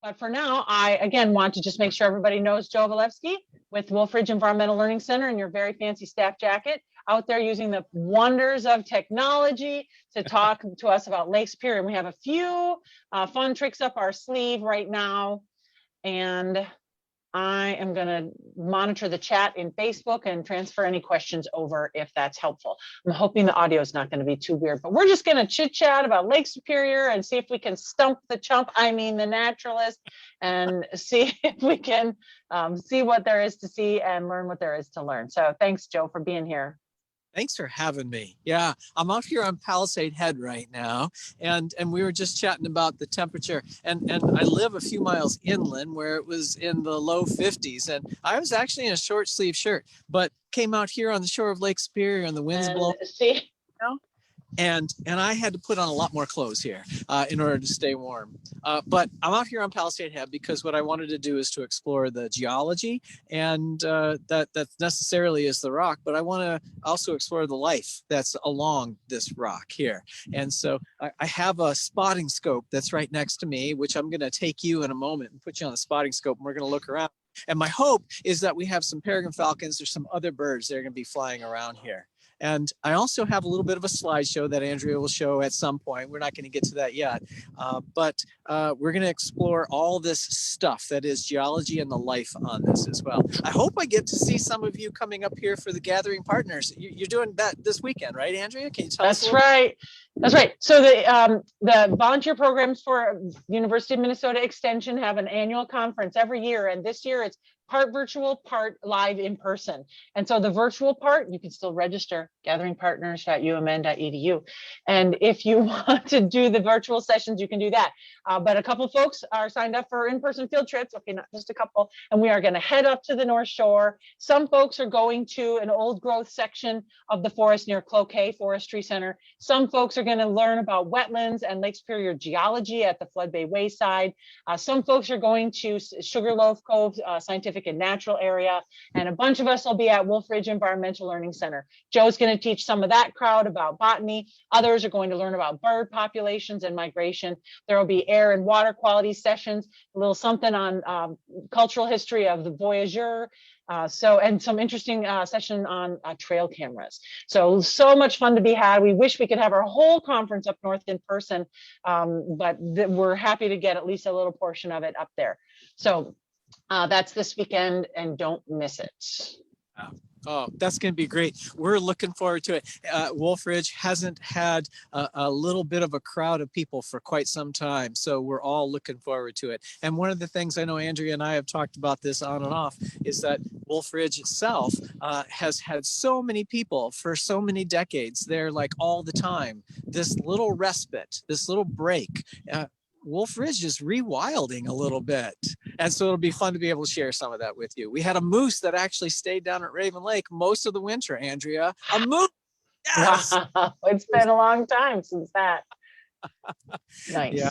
But for now, I, again, want to just make sure everybody knows Joe Walewski with Wolf Ridge Environmental Learning Center in your very fancy staff jacket, out there using the wonders of technology to talk to us about Lake Superior. And we have a few fun tricks up our sleeve right now. And I am going to monitor the chat in Facebook and transfer any questions over if that's helpful. I'm hoping the audio is not going to be too weird, but we're just going to chit chat about Lake Superior and see if we can stump the chump, I mean the naturalist, and see if we can see what there is to see and learn what there is to learn. So thanks, Joe, for being here. Thanks for having me. Yeah, I'm out here on Palisade Head right now, and we were just chatting about the temperature. And I live a few miles inland where it was in the low 50s, and I was actually in a short sleeve shirt, but came out here on the shore of Lake Superior and the wind's blowing. See. And I had to put on a lot more clothes here in order to stay warm. But I'm out here on Palisade Head because what I wanted to do is to explore the geology, and that necessarily is the rock, but I want to also explore the life that's along this rock here. And so I have a spotting scope that's right next to me, which I'm going to take you in a moment and put you on the spotting scope, and we're going to look around. And my hope is that we have some peregrine falcons or some other birds that are going to be flying around here. And I also have a little bit of a slideshow that Andrea will show at some point. We're not going to get to that yet, but we're going to explore all this stuff that is geology and the life on this as well. I hope I get to see some of you coming up here for the Gathering Partners. You're doing that this weekend, right, Andrea? Can you tell us? That's right. That's right. So the volunteer programs for University of Minnesota Extension have an annual conference every year, and this year it's part virtual, part live in person. And so the virtual part, you can still register, gatheringpartners.umn.edu. And if you want to do the virtual sessions, you can do that. But a couple folks are signed up for in-person field trips. Okay, not just a couple. And we are going to head up to the North Shore. Some folks are going to an old growth section of the forest near Cloquet Forestry Center. Some folks are going to learn about wetlands and Lake Superior geology at the Flood Bay Wayside. Some folks are going to Sugarloaf Cove Scientific and Natural Area, and a bunch of us will be at Wolf Ridge Environmental Learning Center. Joe's going to teach some of that crowd about botany. Others are going to learn about bird populations and migration. There will be air and water quality sessions, a little something on cultural history of the voyageur, and some interesting session on trail cameras. So much fun to be had. We wish we could have our whole conference up north in person, but we're happy to get at least a little portion of it up there. So that's this weekend, and don't miss it. Oh, that's going to be great. We're looking forward to it. Wolf Ridge hasn't had a little bit of a crowd of people for quite some time, so we're all looking forward to it. And one of the things I know Andrea and I have talked about this on and off is that Wolf Ridge itself has had so many people for so many decades there, like all the time. This little respite, this little break. Wolf Ridge is rewilding a little bit. And so it'll be fun to be able to share some of that with you. We had a moose that actually stayed down at Raven Lake most of the winter, Andrea. A moose! Yes! Wow. It's been a long time since that. Nice. Yeah.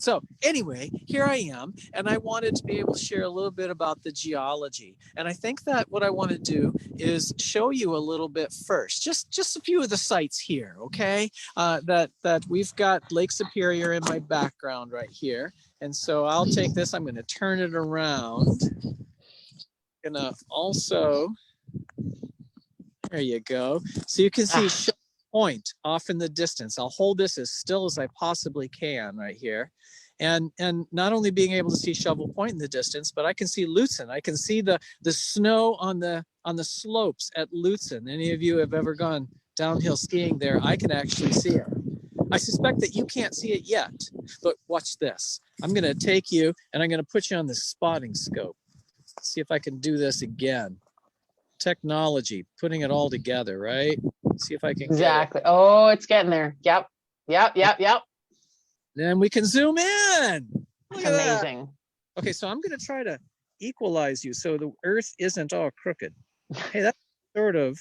So anyway, here I am, and I wanted to be able to share a little bit about the geology. And I think that what I want to do is show you a little bit first, just a few of the sites here, okay? That we've got Lake Superior in my background right here. And so I'll take this, I'm going to turn it around. I'm going to also, there you go. So you can see Shovel Point off in the distance. I'll hold this as still as I possibly can right here. And not only being able to see Shovel Point in the distance, but I can see Lutsen. I can see the snow on the slopes at Lutsen. Any of you have ever gone downhill skiing there? I can actually see it. I suspect that you can't see it yet, but watch this. I'm going to take you and I'm going to put you on the spotting scope. Let's see if I can do this again. Technology, putting it all together, right? See if I can exactly. Oh, it's getting there. Yep. Then we can zoom in. That's amazing. That. Okay, so I'm going to try to equalize you so the earth isn't all crooked. Hey, that's sort of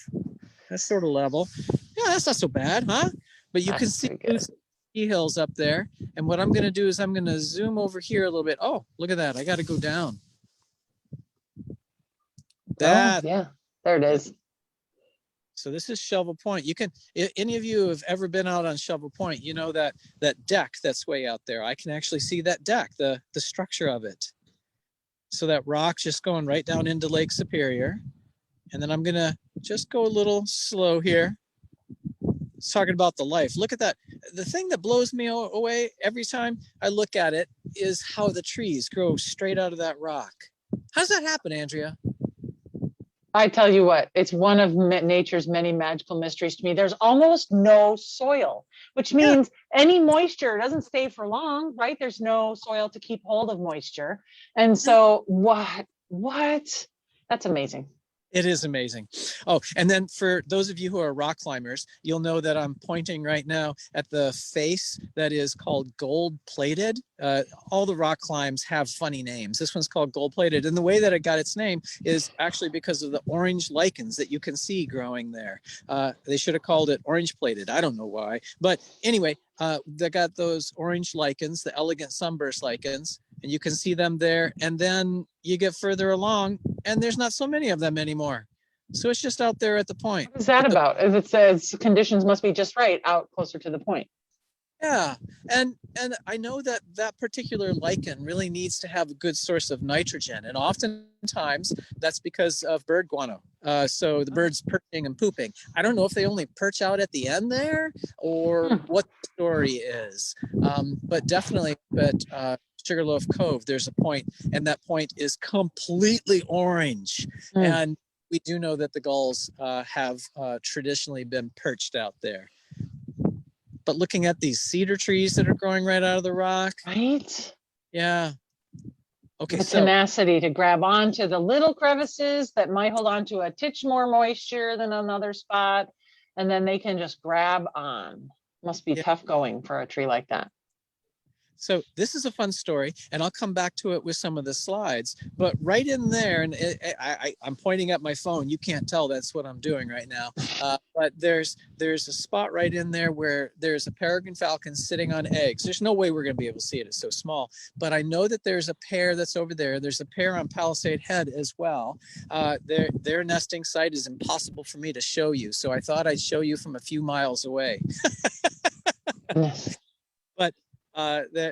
level. Yeah, that's not so bad, huh? But you can see ski hills up there. And what I'm going to do is I'm going to zoom over here a little bit. Oh, look at that. I got to go down. That. Oh, yeah, there it is. So this is Shovel Point. You can, any of you have ever been out on Shovel Point, you know that deck that's way out there. I can actually see that deck, the structure of it. So that rock just going right down into Lake Superior. And then I'm gonna just go a little slow here. It's talking about the life. Look at that. The thing that blows me away every time I look at it is how the trees grow straight out of that rock. How's that happen, Andrea? I tell you what, it's one of nature's many magical mysteries to me. There's almost no soil, which means any moisture doesn't stay for long, right? There's no soil to keep hold of moisture. And so what? That's amazing. It is amazing. Oh, and then for those of you who are rock climbers, you'll know that I'm pointing right now at the face that is called gold plated. All the rock climbs have funny names. This one's called gold plated. And the way that it got its name is actually because of the orange lichens that you can see growing there. They should have called it orange plated. I don't know why. But anyway, they got those orange lichens, the elegant sunburst lichens, and you can see them there. And then you get further along and there's not so many of them anymore. So it's just out there at the point. What is that about? If it says conditions must be just right out closer to the point. Yeah, and I know that that particular lichen really needs to have a good source of nitrogen, and oftentimes that's because of bird guano. So the birds perching and pooping. I don't know if they only perch out at the end there or what the story is, but definitely at Sugarloaf Cove, there's a point, and that point is completely orange. And we do know that the gulls have traditionally been perched out there. But looking at these cedar trees that are growing right out of the rock. Right? Yeah. Okay, the tenacity to grab onto the little crevices that might hold on to a titch more moisture than another spot. And then they can just grab on. Must be tough going for a tree like that. So this is a fun story, and I'll come back to it with some of the slides. But right in there, and I'm pointing at my phone. You can't tell that's what I'm doing right now. But there's a spot right in there where there's a peregrine falcon sitting on eggs. There's no way we're going to be able to see it. It's so small. But I know that there's a pair that's over there. There's a pair on Palisade Head as well. Their nesting site is impossible for me to show you. So I thought I'd show you from a few miles away. But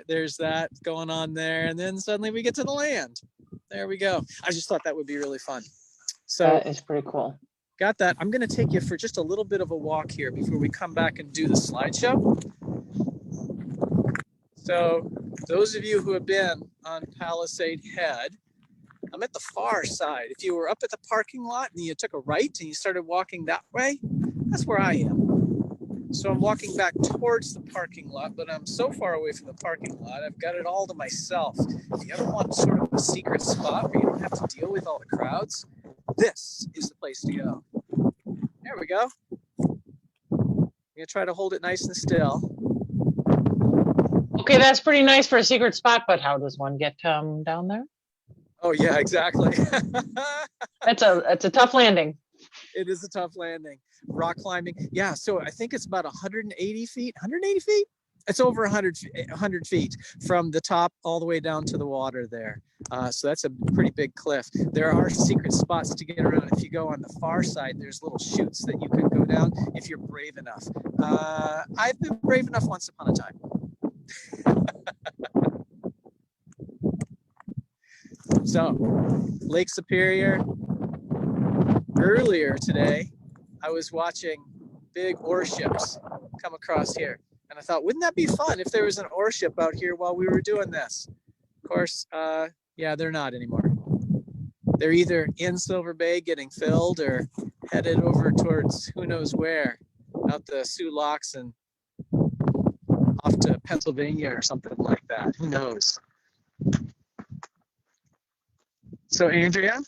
there's that going on there, and then suddenly we get to the land. There we go. I just thought that would be really fun. So that is pretty cool. Got that. I'm going to take you for just a little bit of a walk here before we come back and do the slideshow. So those of you who have been on Palisade Head, I'm at the far side. If you were up at the parking lot and you took a right and you started walking that way, that's where I am. So I'm walking back towards the parking lot, but I'm so far away from the parking lot, I've got it all to myself. If you ever want sort of a secret spot where you don't have to deal with all the crowds, this is the place to go. There we go. I'm gonna try to hold it nice and still. Okay, that's pretty nice for a secret spot, but how does one get down there? Oh yeah, exactly. It's a tough landing. It is a tough landing. Rock climbing. Yeah, so I think it's about 180 feet. 180 feet? It's over 100 feet from the top all the way down to the water there. So that's a pretty big cliff. There are secret spots to get around. If you go on the far side, there's little chutes that you can go down if you're brave enough. I've been brave enough once upon a time. So, Lake Superior. Earlier today, I was watching big ore ships come across here. And I thought, wouldn't that be fun if there was an ore ship out here while we were doing this? Of course, yeah, they're not anymore. They're either in Silver Bay getting filled or headed over towards who knows where, out the Sioux Locks and off to Pennsylvania or something like that. Who knows? So, Andrea,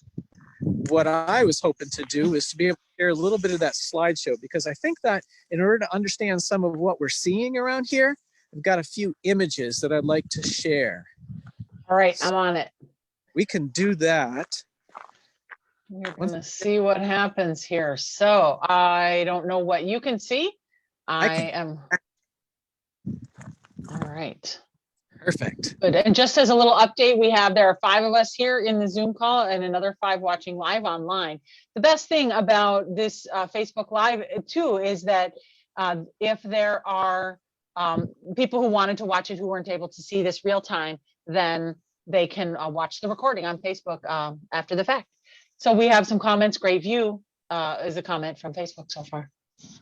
what I was hoping to do is to be able to share a little bit of that slideshow, because I think that in order to understand some of what we're seeing around here, I've got a few images that I'd like to share. All right, I'm on it. We can do that. We're going to see what happens here. So I don't know what you can see. I am. All right. Perfect. Good. And just as a little update, there are 5 of us here in the Zoom call and another 5 watching live online. The best thing about this Facebook Live too is that if there are people who wanted to watch it who weren't able to see this real time, then they can watch the recording on Facebook after the fact. So we have some comments. Great view is a comment from Facebook so far.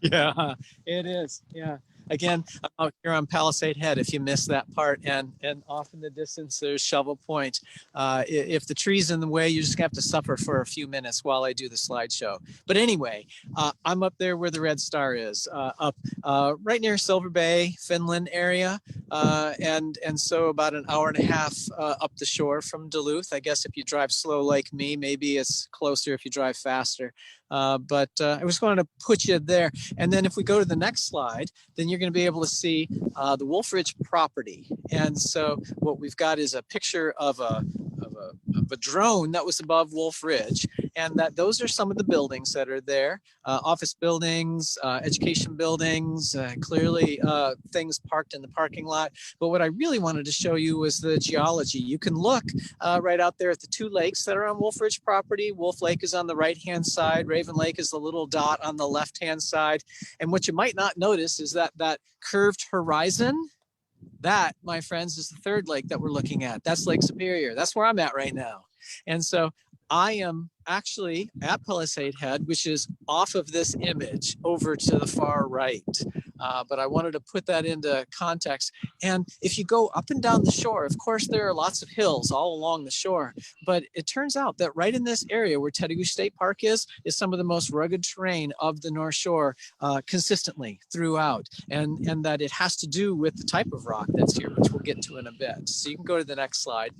Yeah, it is. Yeah. Again, I'm out here on Palisade Head, if you missed that part, and off in the distance, there's Shovel Point. If the tree's in the way, you're just gonna have to suffer for a few minutes while I do the slideshow. But anyway, I'm up there where the Red Star is, up right near Silver Bay, Finland area. And so about an hour and a half up the shore from Duluth. I guess if you drive slow like me, maybe it's closer if you drive faster. But I was going to put you there. And then if we go to the next slide, then you're going to be able to see the Wolf Ridge property. And so what we've got is a picture of a drone that was above Wolf Ridge, and that those are some of the buildings that are there, office buildings, education buildings, clearly things parked in the parking lot. But what I really wanted to show you was the geology. You can look right out there at the 2 lakes that are on Wolf Ridge property. Wolf Lake is on the right-hand side. Raven Lake is the little dot on the left-hand side. And what you might not notice is that curved horizon, that, my friends, is the 3rd lake that we're looking at. That's Lake Superior. That's where I'm at right now. And so I am actually at Palisade Head, which is off of this image over to the far right. But I wanted to put that into context. And if you go up and down the shore, of course, there are lots of hills all along the shore. But it turns out that right in this area where Teddy State Park is some of the most rugged terrain of the North Shore consistently throughout. And that it has to do with the type of rock that's here, which we'll get to in a bit. So you can go to the next slide.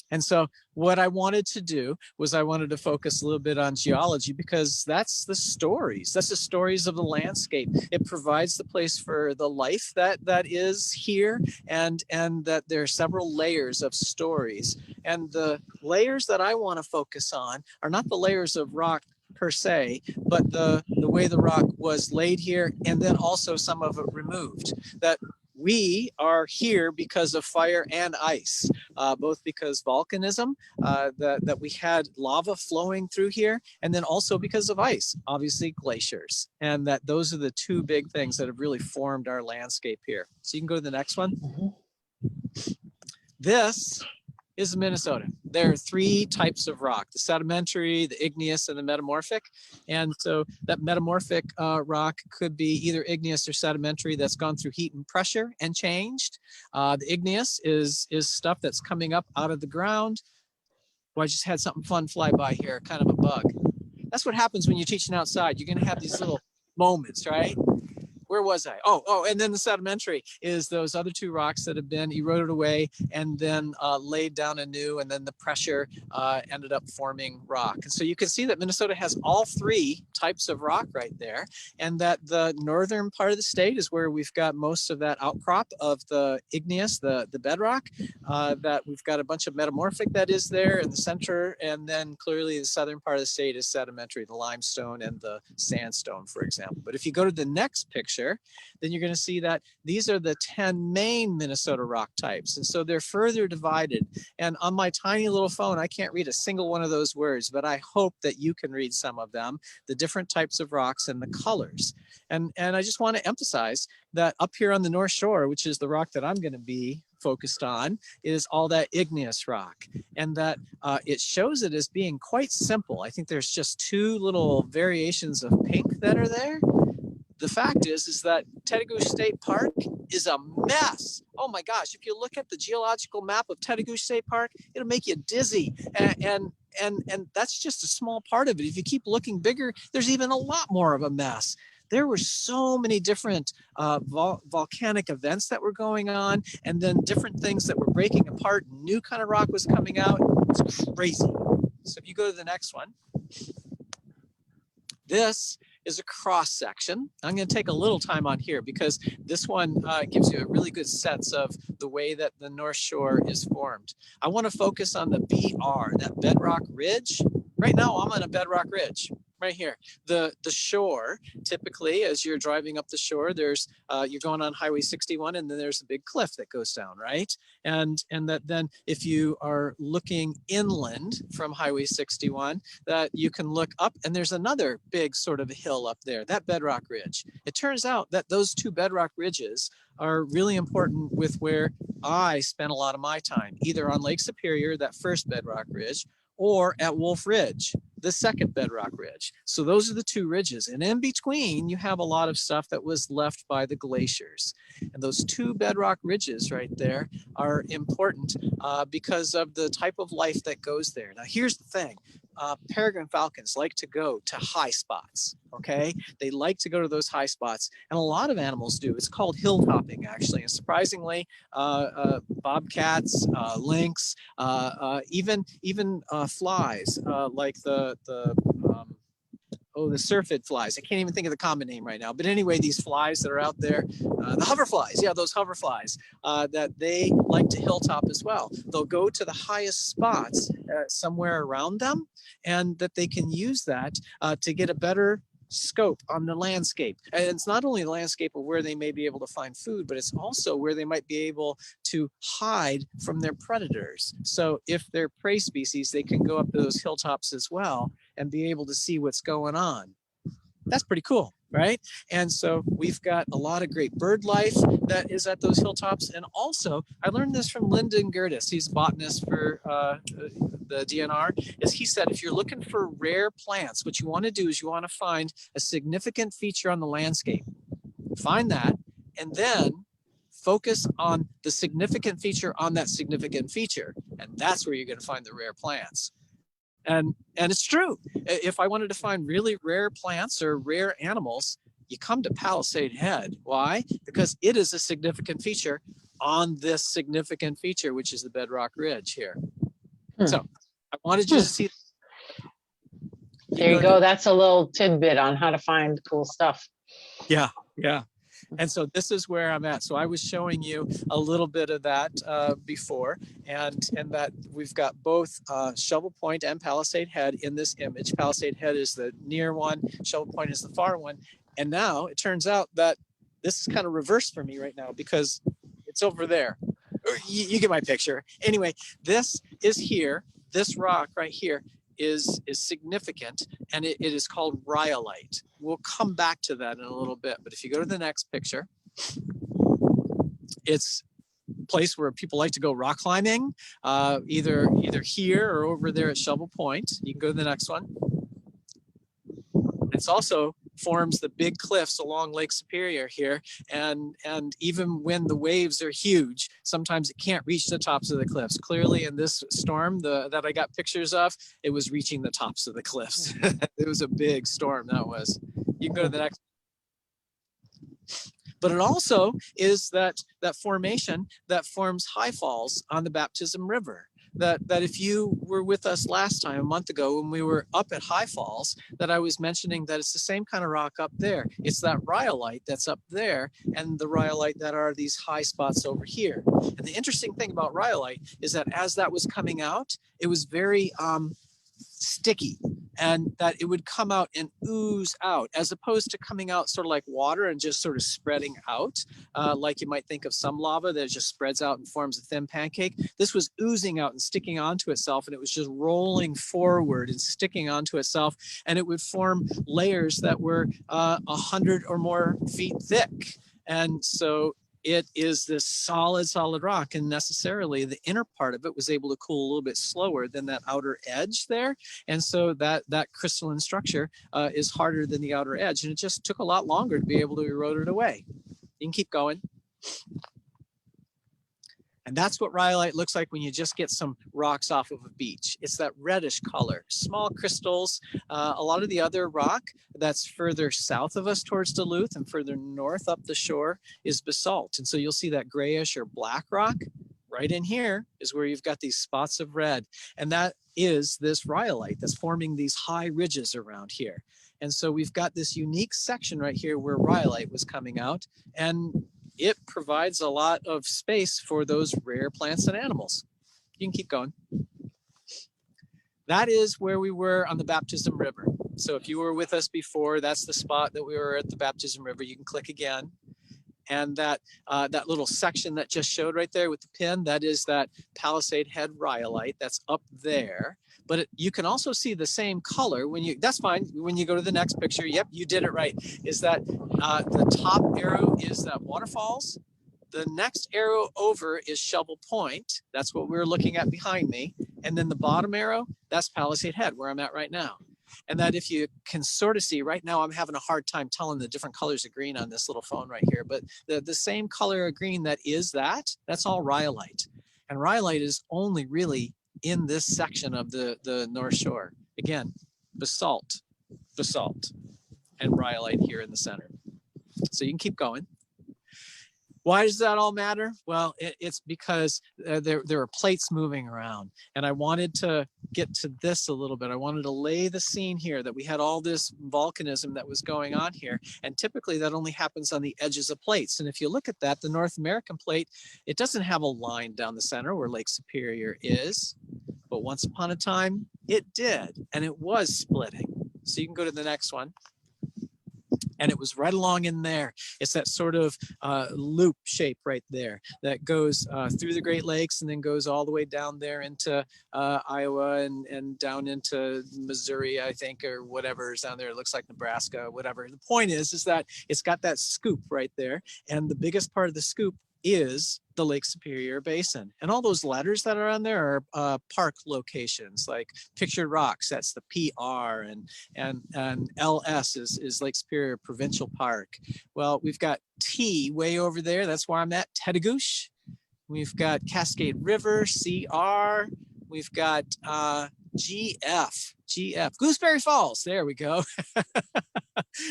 And so what I wanted to do was I wanted to focus a little bit on geology, because that's the stories. That's the stories of the landscape. It provides the place for the life that is here, and that there are several layers of stories. And the layers that I want to focus on are not the layers of rock per se, but the way the rock was laid here, and then also some of it removed. That we are here because of fire and ice, both because volcanism, that we had lava flowing through here, and then also because of ice, obviously glaciers. And that those are the 2 big things that have really formed our landscape here. So you can go to the next one. This is Minnesota. There are 3 types of rock: the sedimentary, the igneous, and the metamorphic. And so that metamorphic rock could be either igneous or sedimentary that's gone through heat and pressure and changed. The igneous is stuff that's coming up out of the ground. Well, I just had something fun fly by here, kind of a bug. That's what happens when you're teaching outside. You're going to have these little moments, right? Where was I? Oh, and then the sedimentary is those other 2 rocks that have been eroded away and then laid down anew, and then the pressure ended up forming rock. And so you can see that Minnesota has all 3 types of rock right there, and that the northern part of the state is where we've got most of that outcrop of the igneous, the bedrock, that we've got a bunch of metamorphic that is there in the center, and then clearly the southern part of the state is sedimentary, the limestone and the sandstone, for example. But if you go to the next picture, then you're going to see that these are the 10 main Minnesota rock types. And so they're further divided. And on my tiny little phone, I can't read a single one of those words, but I hope that you can read some of them, the different types of rocks and the colors. And I just want to emphasize that up here on the North Shore, which is the rock that I'm going to be focused on, is all that igneous rock, and that it shows it as being quite simple. I think there's just 2 little variations of pink that are there. The fact is that Teddy State Park is a mess. Oh my gosh, if you look at the geological map of Teddy State Park, it'll make you dizzy. And that's just a small part of it. If you keep looking bigger, there's even a lot more of a mess. There were so many different volcanic events that were going on, and then different things that were breaking apart. New kind of rock was coming out. It's crazy. So if you go to the next one, this is a cross section. I'm going to take a little time on here because this one gives you a really good sense of the way that the North Shore is formed. I want to focus on the BR, that Bedrock Ridge. Right now I'm on a Bedrock Ridge. right here. The shore, typically, as you're driving up the shore, there's you're going on Highway 61, and then there's a big cliff that goes down, right? And that then if you are looking inland from Highway 61, that you can look up, and there's another big sort of hill up there, that Bedrock Ridge. It turns out that those two Bedrock Ridges are really important with where I spent a lot of my time, either on Lake Superior, that first Bedrock Ridge, or at Wolf Ridge, the second Bedrock Ridge. So those are the two ridges. And in between, you have a lot of stuff that was left by the glaciers. And those two Bedrock Ridges right there are important because of the type of life that goes there. Now, here's the thing. Peregrine falcons like to go to high spots, okay? They like to go to those high spots, and a lot of animals do. It's called hilltopping, actually, and surprisingly, bobcats, lynx, even flies like the syrphid flies. I can't even think of the common name right now. But anyway, these flies that are out there, the hoverflies, yeah, those hoverflies, that they like to hilltop as well. They'll go to the highest spots somewhere around them, and that they can use that to get a better scope on the landscape. And it's not only the landscape of where they may be able to find food, but it's also where they might be able to hide from their predators. So if they're prey species, they can go up to those hilltops as well and be able to see what's going on. That's pretty cool, right? And so we've got a lot of great bird life that is at those hilltops. And also, I learned this from Lyndon Gertis. He's a botanist for the DNR. Is he said, if you're looking for rare plants, what you want to do is you want to find a significant feature on the landscape. Find that, and then focus on the significant feature on that significant feature. And that's where you're going to find the rare plants. And it's true. If I wanted to find really rare plants or rare animals, you come to Palisade Head. Why? Because it is a significant feature on this significant feature, which is the Bedrock Ridge here. So I wanted you to see. There you go. That's a little tidbit on how to find cool stuff. Yeah, yeah. And so this is where I'm at. So I was showing you a little bit of that before, and that we've got both Shovel Point and Palisade Head in this image. Palisade Head is the near one, Shovel Point is the far one. And now it turns out that this is kind of reversed for me right now because it's over there. You get my picture. Anyway, this is here. This rock right here is significant, and it is called Rhyolite. We'll come back to that in a little bit, but if you go to the next picture, it's a place where people like to go rock climbing, either here or over there at Shovel Point. You can go to the next one. It's also forms the big cliffs along Lake Superior here, and even when the waves are huge, sometimes it can't reach the tops of the cliffs. Clearly in this storm that I got pictures of, it was reaching the tops of the cliffs. It was a big storm, that was. You can go to the next. But it also is that formation that forms high falls on the Baptism River. That if you were with us last time, a month ago, when we were up at High Falls, that I was mentioning that it's the same kind of rock up there. It's that rhyolite that's up there and the rhyolite that are these high spots over here. And the interesting thing about rhyolite is that as that was coming out, it was very sticky, and that it would come out and ooze out, as opposed to coming out sort of like water and just sort of spreading out, like you might think of some lava that just spreads out and forms a thin pancake. This was oozing out and sticking onto itself, and it was just rolling forward and sticking onto itself, and it would form layers that were 100 or more feet thick. And so it is this solid rock, and necessarily the inner part of it was able to cool a little bit slower than that outer edge there. And so that crystalline structure is harder than the outer edge, and it just took a lot longer to be able to erode it away. You can keep going. And that's what rhyolite looks like when you just get some rocks off of a beach. It's that reddish color, small crystals. A lot of the other rock that's further south of us towards Duluth and further north up the shore is basalt. And so you'll see that grayish or black rock. Right in here is where you've got these spots of red. And that is this rhyolite that's forming these high ridges around here. And so we've got this unique section right here where rhyolite was coming out, and it provides a lot of space for those rare plants and animals. You can keep going. That is where we were on the Baptism River. So if you were with us before, that's the spot that we were at the baptism river. You can click again. And that little section that just showed right there with the pin, that is that Palisade Head Rhyolite that's up there. But you can also see the same color when you, that's fine. When you go to the next picture, yep, you did it right. Is that the top arrow is that waterfalls. The next arrow over is Shovel Point. That's what we're looking at behind me. And then the bottom arrow, that's Palisade Head, where I'm at right now. And that if you can sort of see, right now I'm having a hard time telling the different colors of green on this little phone right here, but the same color of green that's all Rhyolite. And Rhyolite is only really in this section of the North Shore. Again, basalt, and Rhyolite here in the center. So you can keep going. Why does that all matter? Well, it's because there are plates moving around, and I wanted to get to this a little bit. I wanted to lay the scene here that we had all this volcanism that was going on here, and typically that only happens on the edges of plates. And if you look at that, the North American plate, it doesn't have a line down the center where Lake Superior is, but once upon a time it did, and it was splitting. So you can go to the next one. And it was right along in there. It's that sort of loop shape right there that goes through the Great Lakes and then goes all the way down there into Iowa and down into Missouri, I think, or whatever is down there. It looks like Nebraska, whatever. The point is that it's got that scoop right there. And the biggest part of the scoop is the Lake Superior Basin. And all those letters that are on there are park locations, like Pictured Rocks, that's the PR, and LS is Lake Superior Provincial Park. Well, we've got T way over there, that's where I'm at, Tedagouche. We've got Cascade River, CR. We've got GF, Gooseberry Falls, there we go.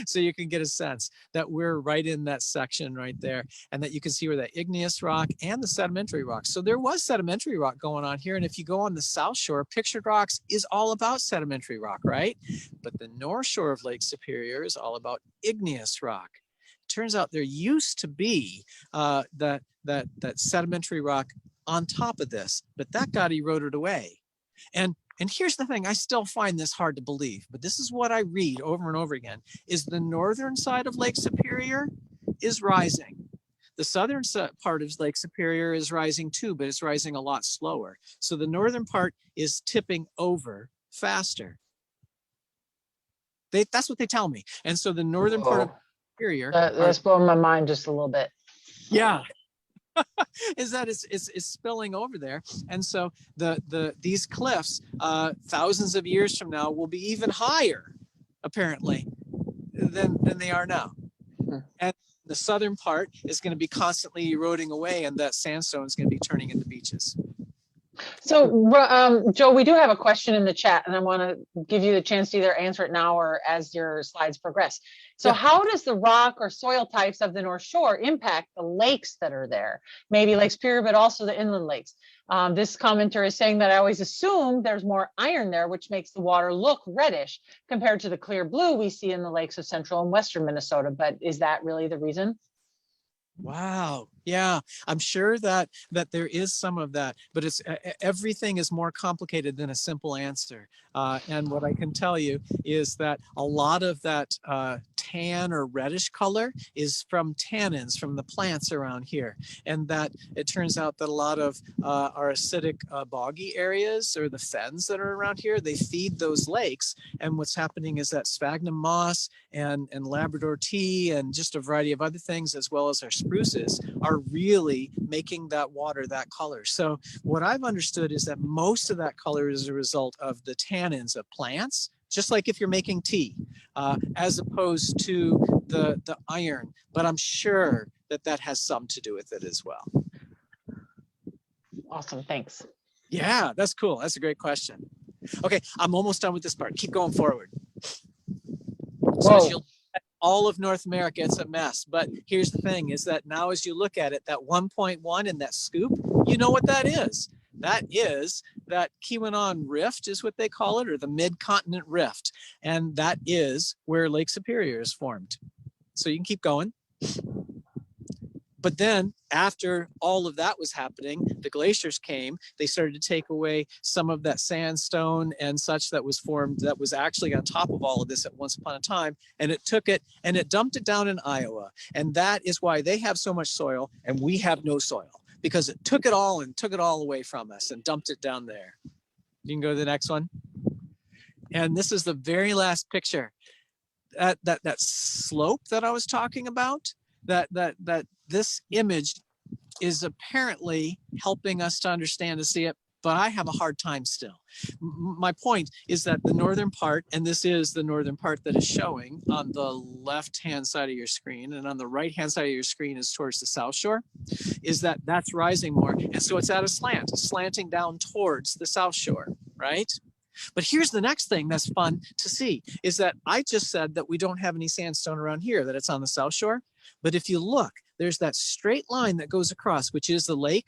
So you can get a sense that we're right in that section right there, and that you can see where that igneous rock and the sedimentary rock. So there was sedimentary rock going on here. And if you go on the South Shore, Pictured Rocks is all about sedimentary rock, right? But the North Shore of Lake Superior is all about igneous rock. It turns out there used to be that sedimentary rock on top of this, but that got eroded away. And here's the thing, I still find this hard to believe, but this is what I read over and over again, is the northern side of Lake Superior is rising. The southern part of Lake Superior is rising too, but it's rising a lot slower. So the northern part is tipping over faster. That's what they tell me. And so the northern part of Superior... That's blowing my mind just a little bit. Yeah. Is that it's spilling over there, and so these cliffs thousands of years from now will be even higher, apparently, than they are now. And the southern part is going to be constantly eroding away, and that sandstone is going to be turning into beaches. So, Joe, we do have a question in the chat, and I want to give you the chance to either answer it now or as your slides progress. So how does the rock or soil types of the North Shore impact the lakes that are there? Maybe Lake Superior, but also the inland lakes. This commenter is saying that I always assume there's more iron there, which makes the water look reddish compared to the clear blue we see in the lakes of central and western Minnesota. But is that really the reason? Wow. Yeah, I'm sure that there is some of that, but it's everything is more complicated than a simple answer. And what I can tell you is that a lot of that tan or reddish color is from tannins from the plants around here. And that it turns out that a lot of our acidic boggy areas, or the fens that are around here, they feed those lakes. And what's happening is that sphagnum moss and Labrador tea and just a variety of other things, as well as our spruces, are really making that water that color. So what I've understood is that most of that color is a result of the tannins of plants, just like if you're making tea, as opposed to the iron. But I'm sure that has some to do with it as well. Awesome, thanks. Yeah, that's cool. That's a great question. Okay, I'm almost done with this part. Keep going forward. So as you'll all of North America, it's a mess. But here's the thing, is that now as you look at it, that 1.1 and that scoop, you know what that is. That is that Keweenaw Rift is what they call it, or the Mid-Continent Rift. And that is where Lake Superior is formed. So you can keep going. But then after all of that was happening, the glaciers came, they started to take away some of that sandstone and such that was formed that was actually on top of all of this at once upon a time. And it took it and it dumped it down in Iowa. And that is why they have so much soil and we have no soil, because it took it all and took it all away from us and dumped it down there. You can go to the next one. And this is the very last picture. That slope that I was talking about, that this image is apparently helping us to understand, to see it, but I have a hard time still. My point is that the northern part, and this is the northern part that is showing on the left-hand side of your screen, and on the right-hand side of your screen is towards the South Shore, is that's rising more. And so it's at a slant, slanting down towards the South Shore, right? But here's the next thing that's fun to see, is that I just said that we don't have any sandstone around here, that it's on the South Shore. But if you look, there's that straight line that goes across, which is the lake,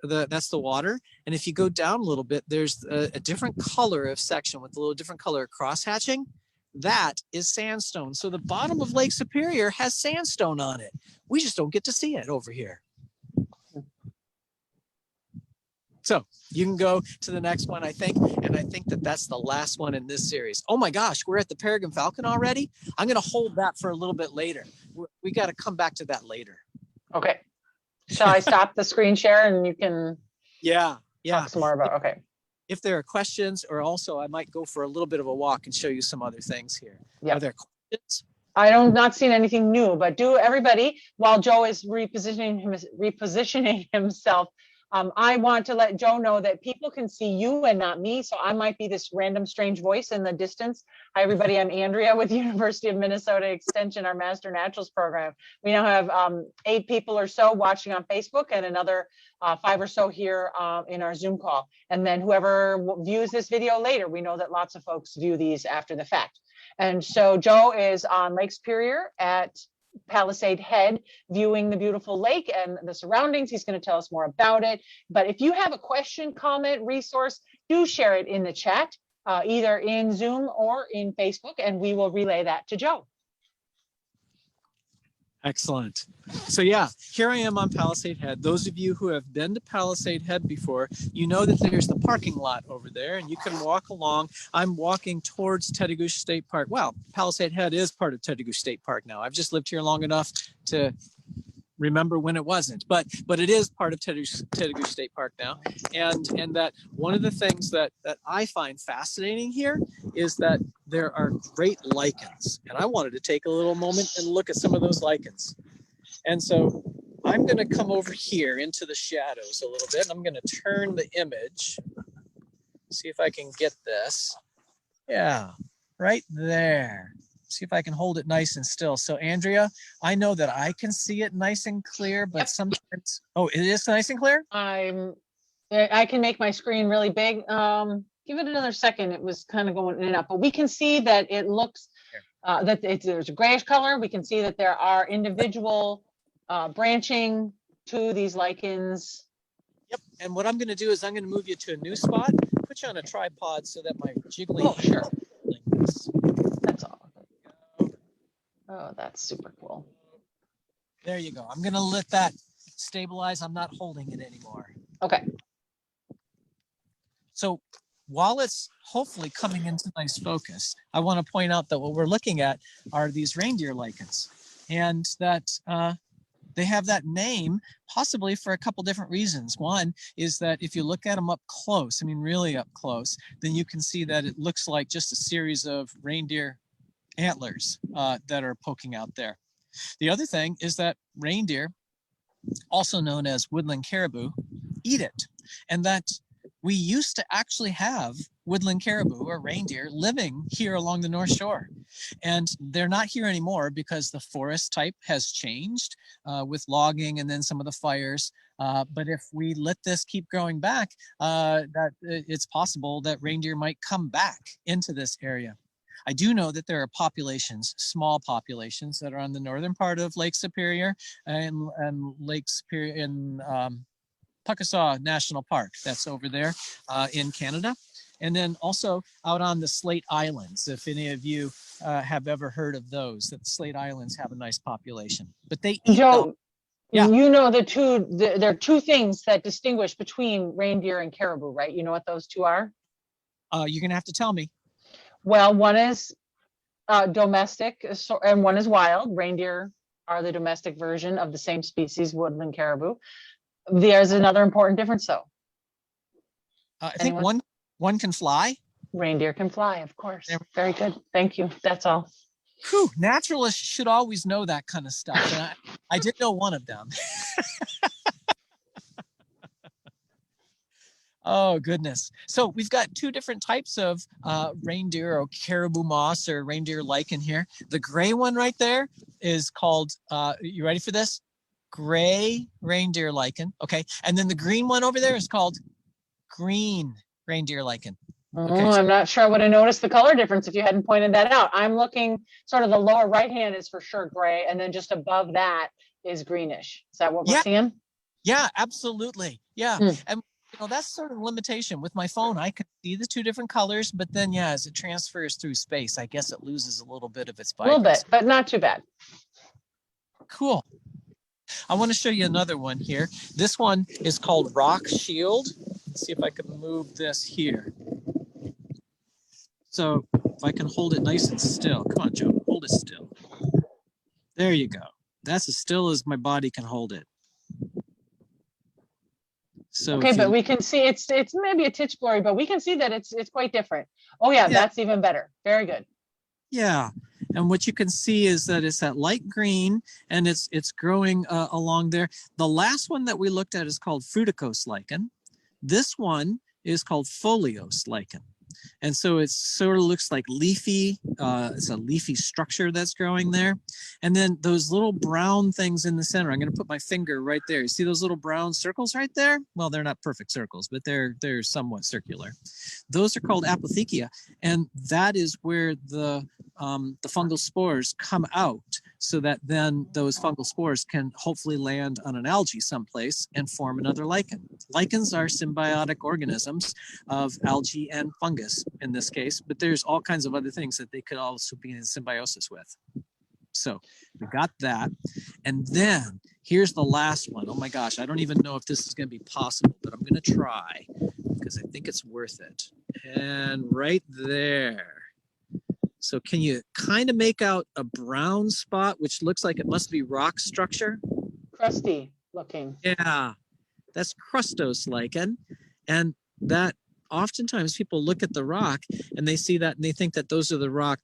that's the water. And if you go down a little bit, there's a different color of section with a little different color of cross hatching. That is sandstone. So the bottom of Lake Superior has sandstone on it. We just don't get to see it over here. So you can go to the next one, I think. And I think that that's the last one in this series. Oh my gosh, we're at the Peregrine Falcon already. I'm going to hold that for a little bit later. We got to come back to that later. Okay. Shall I stop the screen share and you can talk some more about, okay. If there are questions, or also I might go for a little bit of a walk and show you some other things here. Yeah. Are there questions? I don't not seen anything new, but do everybody, while Joe is repositioning himself, I want to let Joe know that people can see you and not me. So I might be this random strange voice in the distance. Hi, everybody. I'm Andrea with University of Minnesota Extension, our Master Naturalist Program. We now have 8 people or so watching on Facebook and another 5 or so here in our Zoom call. And then whoever views this video later, we know that lots of folks view these after the fact. And so Joe is on Lake Superior at Palisade Head, viewing the beautiful lake and the surroundings. He's going to tell us more about it. But if you have a question, comment, resource, do share it in the chat, either in Zoom or in Facebook, and we will relay that to Joe. Excellent. So yeah, here I am on Palisade Head. Those of you who have been to Palisade Head before, you know that there's the parking lot over there and you can walk along. I'm walking towards Teddy State Park. Well, Palisade Head is part of Teddy State Park now. I've just lived here long enough to remember when it wasn't, but it is part of Teddy State Park now. And that one of the things that I find fascinating here is that there are great lichens. And I wanted to take a little moment and look at some of those lichens. And so I'm going to come over here into the shadows a little bit. And I'm going to turn the image, see if I can get this. Yeah, right there. See if I can hold it nice and still. So Andrea, I know that I can see it nice and clear, but sometimes, oh, it is nice and clear? I can make my screen really big. Give it another second. It was kind of going in and out, but we can see that it looks, there's a grayish color. We can see that there are individual branching to these lichens. Yep, and what I'm gonna do is I'm gonna move you to a new spot, put you on a tripod so that my jiggly sure. That's all. Oh, that's super cool. There you go. I'm going to let that stabilize. I'm not holding it anymore. Okay. So while it's hopefully coming into nice focus, I want to point out that what we're looking at are these reindeer lichens, and that they have that name possibly for a couple different reasons. One is that if you look at them up close, I mean really up close, then you can see that it looks like just a series of reindeer antlers that are poking out there. The other thing is that reindeer, also known as woodland caribou, eat it. And that we used to actually have woodland caribou or reindeer living here along the North Shore. And they're not here anymore because the forest type has changed with logging and then some of the fires. But if we let this keep growing back, that it's possible that reindeer might come back into this area. I do know that there are populations, small populations, that are on the northern part of Lake Superior and Lake Superior in Puckasaw National Park. That's over there in Canada. And then also out on the Slate Islands, if any of you have ever heard of those, that the Slate Islands have a nice population. But they eat Joe, Yeah. You know there are two things that distinguish between reindeer and caribou, right? You know what those two are? You're gonna have to tell me. Well, one is domestic and one is wild. Reindeer are the domestic version of the same species, woodland caribou. There's another important difference though. I think one can fly. Reindeer can fly, of course. Very good. Thank you. That's all. Whew, naturalists should always know that kind of stuff. And I did know one of them. Oh, goodness. So we've got two different types of reindeer or caribou moss or reindeer lichen here. The gray one right there is called, you ready for this? Gray reindeer lichen. Okay. And then the green one over there is called green reindeer lichen. Okay. I'm not sure I would have noticed the color difference if you hadn't pointed that out. I'm looking sort of the lower right hand is for sure gray, and then just above that is greenish. Is that what we're seeing? Yeah, absolutely. Yeah. And that's sort of a limitation with my phone. I can see the two different colors, but then as it transfers through space, I guess it loses a little bit of its vibrancy. A little bit, but not too bad. Cool. I want to show you another one here. This one is called Rock Shield. Let's see if I can move this here. So if I can hold it nice and still. Come on, Joe, hold it still. There you go. That's as still as my body can hold it. So okay, but we can see it's maybe a titch blurry, but we can see that it's quite different. Oh yeah, that's even better. Very good. Yeah, and what you can see is that it's that light green, and it's growing along there. The last one that we looked at is called fruticose lichen. This one is called foliose lichen. And so it sort of looks like leafy, it's a leafy structure that's growing there. And then those little brown things in the center, I'm going to put my finger right there. You see those little brown circles right there? Well, they're not perfect circles, but they're somewhat circular. Those are called Apotheca. And that is where the fungal spores come out, so that then those fungal spores can hopefully land on an algae someplace and form another lichen. Lichens are symbiotic organisms of algae and fungus in this case, but there's all kinds of other things that they could also be in symbiosis with. So we got that. And then here's the last one. Oh my gosh, I don't even know if this is going to be possible, but I'm going to try because I think it's worth it. And right there. So can you kind of make out a brown spot, which looks like it must be rock structure? Crusty looking. Yeah, that's crustose lichen. And that oftentimes people look at the rock and they see that and they think that those are the rock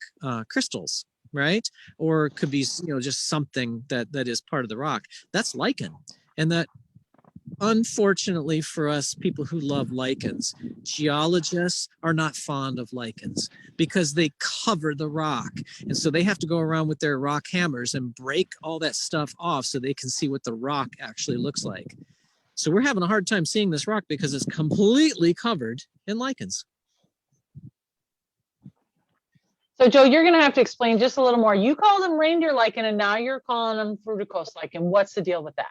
crystals, right? Or it could be, just something that is part of the rock. That's lichen. And that, unfortunately for us people who love lichens, geologists are not fond of lichens because they cover the rock. And so they have to go around with their rock hammers and break all that stuff off so they can see what the rock actually looks like. So we're having a hard time seeing this rock because it's completely covered in lichens. So Joe, you're going to have to explain just a little more. You call them reindeer lichen and now you're calling them fruticose lichen. What's the deal with that?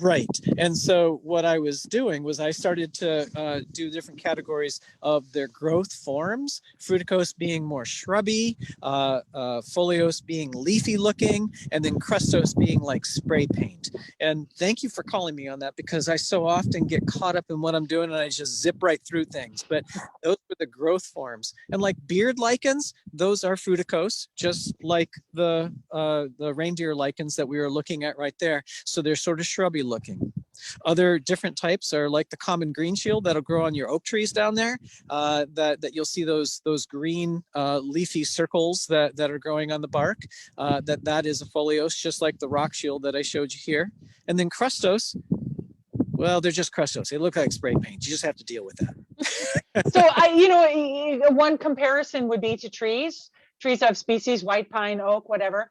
Right. And so what I was doing was I started to do different categories of their growth forms, fruticose being more shrubby, foliose being leafy looking, and then crustose being like spray paint. And thank you for calling me on that because I so often get caught up in what I'm doing and I just zip right through things. But those were the growth forms. And like beard lichens, those are fruticose, just like the reindeer lichens that we were looking at right there. So they're sort of shrubby looking. Other different types are like the common green shield that'll grow on your oak trees down there. That you'll see those green leafy circles that are growing on the bark. That is a foliose, just like the rock shield that I showed you here. And then crustose, well, they're just crustose. They look like spray paint. You just have to deal with that. So one comparison would be to trees. Trees have species, white pine, oak, whatever.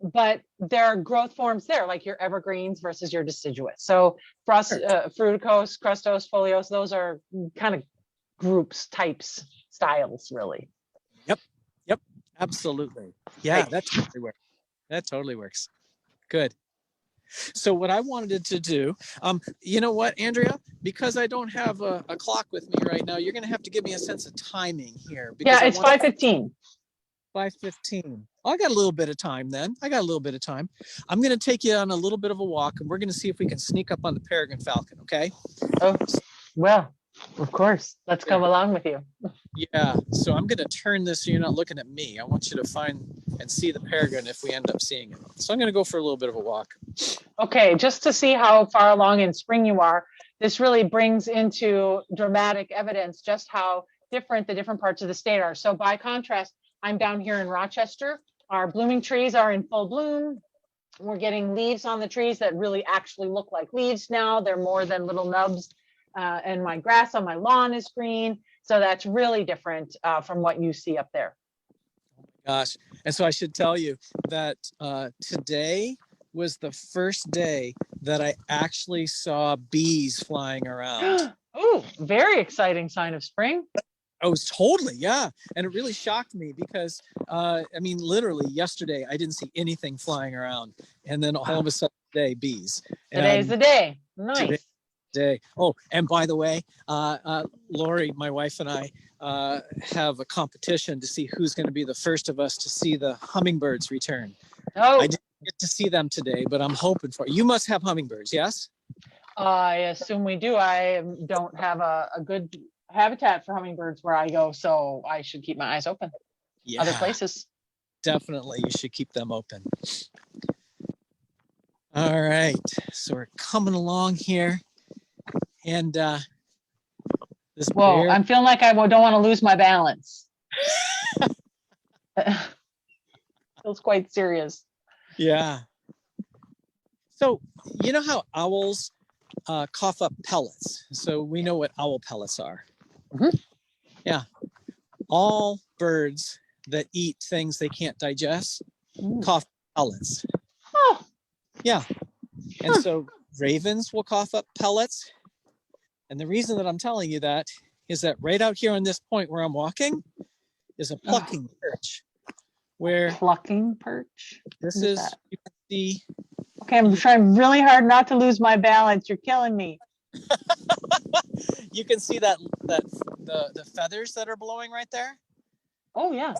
But there are growth forms there, like your evergreens versus your deciduous. So fruticose, crustose, foliose, those are kind of groups, types, styles, really. Yep, absolutely. Yeah, right. That totally works. Good. So what I wanted to do, you know what, Andrea, because I don't have a clock with me right now, you're going to have to give me a sense of timing here. Yeah, it's 5:15. 5:15. I got a little bit of time then. I got a little bit of time. I'm going to take you on a little bit of a walk, and we're going to see if we can sneak up on the Peregrine Falcon, okay? Oh, well, of course. Let's come along with you. Yeah, so I'm going to turn this so you're not looking at me. I want you to find and see the peregrine if we end up seeing it. So I'm going to go for a little bit of a walk. Okay, just to see how far along in spring you are, this really brings into dramatic evidence just how different the different parts of the state are. So by contrast, I'm down here in Rochester. Our blooming trees are in full bloom. We're getting leaves on the trees that really actually look like leaves now. They're more than little nubs. And my grass on my lawn is green. So that's really different from what you see up there. Gosh. And so I should tell you that today was the first day that I actually saw bees flying around. Oh, very exciting sign of spring. Oh, totally. Yeah. And it really shocked me because, I mean, literally yesterday, I didn't see anything flying around. And then all of a sudden today, bees. Today's the day. Nice. Day. Oh, and by the way, Lori, my wife, and I have a competition to see who's going to be the first of us to see the hummingbirds return. Oh, I didn't get to see them today, but I'm hoping for it. You must have hummingbirds, yes? I assume we do. I don't have a good habitat for hummingbirds where I go, so I should keep my eyes open. Yeah, other places. Definitely, you should keep them open. All right, so we're coming along here. And this Whoa, I'm feeling like I don't want to lose my balance. Feels quite serious. Yeah. So you know how owls cough up pellets? So we know what owl pellets are. Mm-hmm. Yeah. All birds that eat things they can't digest cough pellets. Oh. Yeah. And so ravens will cough up pellets. And the reason that I'm telling you that is that right out here on this point where I'm walking is a plucking perch. Where plucking perch? This is, you can see. Okay, I'm trying really hard not to lose my balance. You're killing me. You can see that the feathers that are blowing right there. Oh yeah.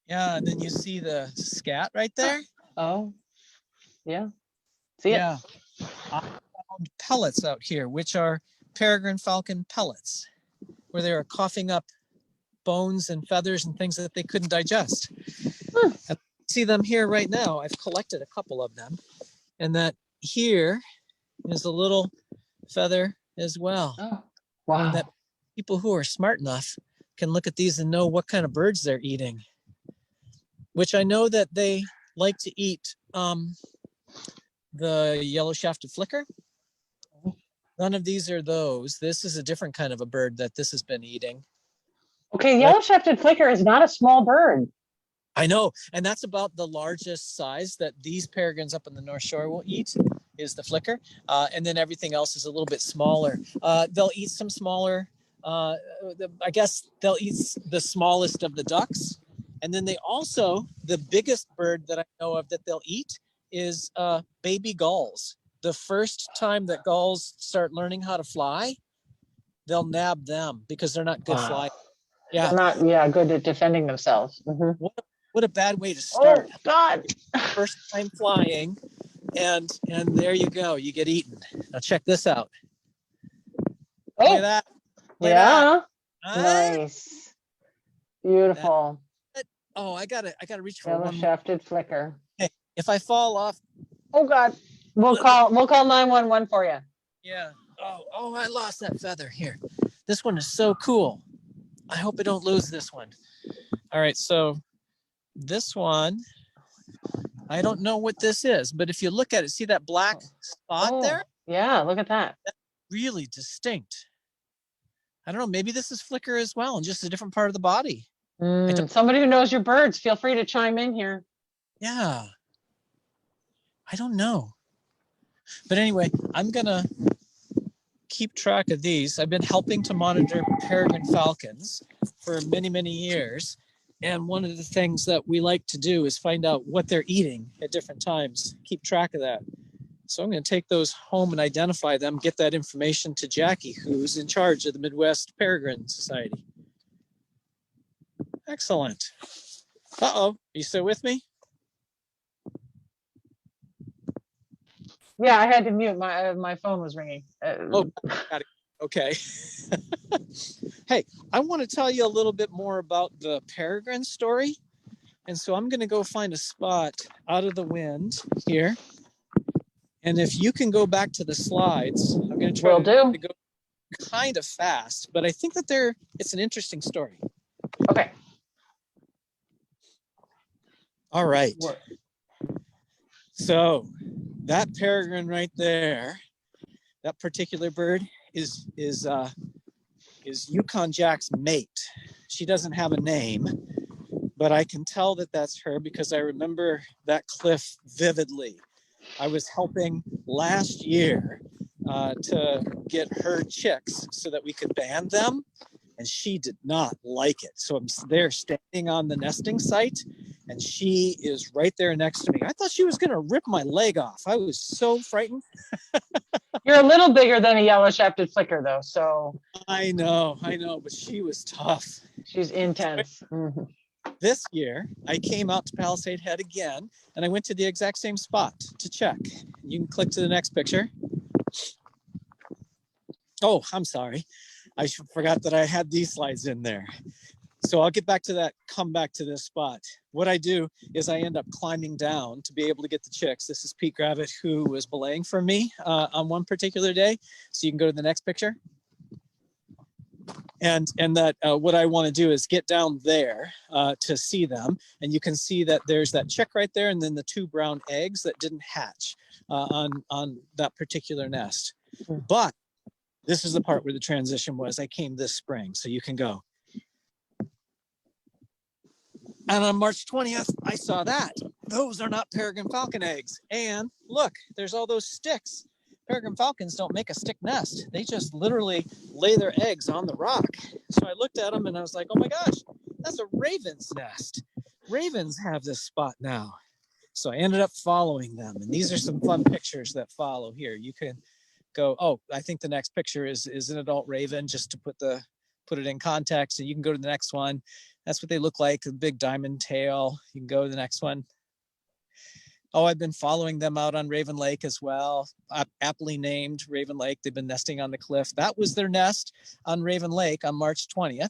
Yeah, and then you see the scat right there. Oh, yeah. See it? Yeah. I found pellets out here, which are Peregrine Falcon pellets, where they are coughing up bones and feathers and things that they couldn't digest. I see them here right now. I've collected a couple of them, and that here is a little feather as well. Oh, wow. And that people who are smart enough can look at these and know what kind of birds they're eating, which I know that they like to eat the yellow-shafted flicker. None of these are those. This is a different kind of a bird that this has been eating. Okay, yellow-shafted flicker is not a small bird. I know, and that's about the largest size that these peregrines up in the North Shore will eat, is the flicker, and then everything else is a little bit smaller. They'll eat some smaller, I guess they'll eat the smallest of the ducks, and then they also, the biggest bird that I know of that they'll eat is baby gulls. The first time that gulls start learning how to fly, they'll nab them because they're not good flyers. Yeah, they're not good at defending themselves. Mm-hmm. What a bad way to start. Oh God! First time flying, and there you go. You get eaten. Now check this out. Oh, look at that. Look yeah, at that. nice, beautiful. Oh, I gotta reach for Yellow-shafted flicker. Hey, if I fall off. Oh God! We'll call 911 for you. Yeah. Oh, I lost that feather here. This one is so cool. I hope I don't lose this one. All right, so this one, I don't know what this is, but if you look at it, see that black spot there? Yeah, look at that. That's really distinct. I don't know, maybe this is flicker as well, and just a different part of the body. Somebody who knows your birds, feel free to chime in here. Yeah. I don't know. But anyway, I'm going to keep track of these. I've been helping to monitor peregrine falcons for many, many years. And one of the things that we like to do is find out what they're eating at different times, keep track of that. So I'm going to take those home and identify them, get that information to Jackie, who's in charge of the Midwest Peregrine Society. Excellent. Uh-oh, are you still with me? Yeah, I had to mute. My phone was ringing. Oh, got it. Okay. Hey, I want to tell you a little bit more about the peregrine story. And so I'm going to go find a spot out of the wind here. And if you can go back to the slides, I'm going to try Will do. to go kind of fast, but I think that it's an interesting story. Okay. All right. So that peregrine right there, that particular bird is Yukon Jack's mate. She doesn't have a name, but I can tell that that's her because I remember that cliff vividly. I was helping last year to get her chicks so that we could band them, and she did not like it. So I'm there standing on the nesting site, and she is right there next to me. I thought she was going to rip my leg off. I was so frightened. You're a little bigger than a yellow-shafted flicker, though, so. I know, but she was tough. She's intense. Mm-hmm. This year, I came out to Palisade Head again, and I went to the exact same spot to check. You can click to the next picture. Oh, I'm sorry. I forgot that I had these slides in there. So I'll get back to that, come back to this spot. What I do is I end up climbing down to be able to get the chicks. This is Pete Gravitt, who was belaying for me on one particular day. So you can go to the next picture. And that what I want to do is get down there to see them. And you can see that there's that chick right there, and then the 2 brown eggs that didn't hatch on that particular nest. But this is the part where the transition was. I came this spring, so you can go. And on March 20th, I saw that. Those are not peregrine falcon eggs. And look, there's all those sticks. Peregrine falcons don't make a stick nest. They just literally lay their eggs on the rock. So I looked at them and I was like, oh my gosh, that's a raven's nest. Ravens have this spot now. So I ended up following them. And these are some fun pictures that follow here. You can go, oh, I think the next picture is an adult raven, just to put it in context. And you can go to the next one. That's what they look like, a big diamond tail. You can go to the next one. Oh, I've been following them out on Raven Lake as well. Aptly named Raven Lake. They've been nesting on the cliff. That was their nest on Raven Lake on March 20th.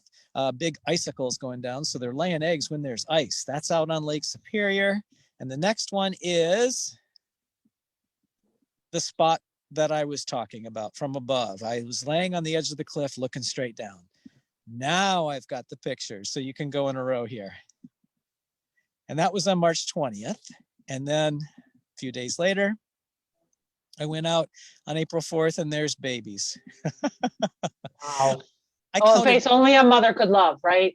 Big icicles going down. So they're laying eggs when there's ice. That's out on Lake Superior. And the next one is the spot that I was talking about from above. I was laying on the edge of the cliff looking straight down. Now I've got the pictures, so you can go in a row here. And that was on March 20th. And then a few days later, I went out on April 4th, and there's babies. Wow. A face only a mother could love, right?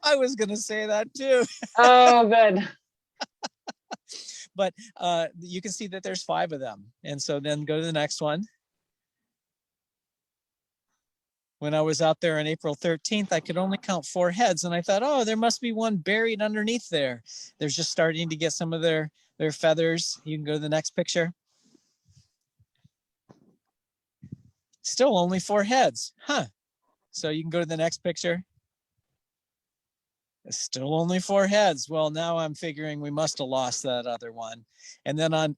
I was going to say that too. Oh, good. But you can see that there's 5 of them. And so then go to the next one. When I was out there on April 13th, I could only count 4 heads. And I thought, oh, there must be one buried underneath there. They're just starting to get some of their feathers. You can go to the next picture. Still only 4 heads. Huh. So you can go to the next picture. Still only 4 heads. Well, now I'm figuring we must have lost that other one. And then on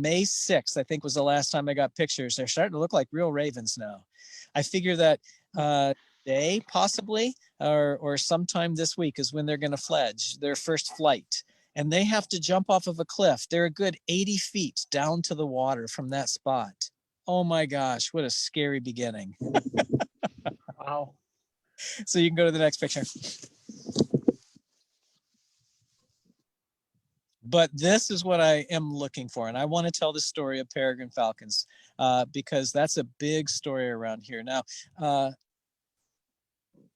May 6th, I think was the last time I got pictures. They're starting to look like real ravens now. I figure that today possibly or sometime this week is when they're going to fledge their first flight. And they have to jump off of a cliff. They're a good 80 feet down to the water from that spot. Oh my gosh, what a scary beginning. Wow. So you can go to the next picture. But this is what I am looking for. And I want to tell the story of peregrine falcons because that's a big story around here. Now,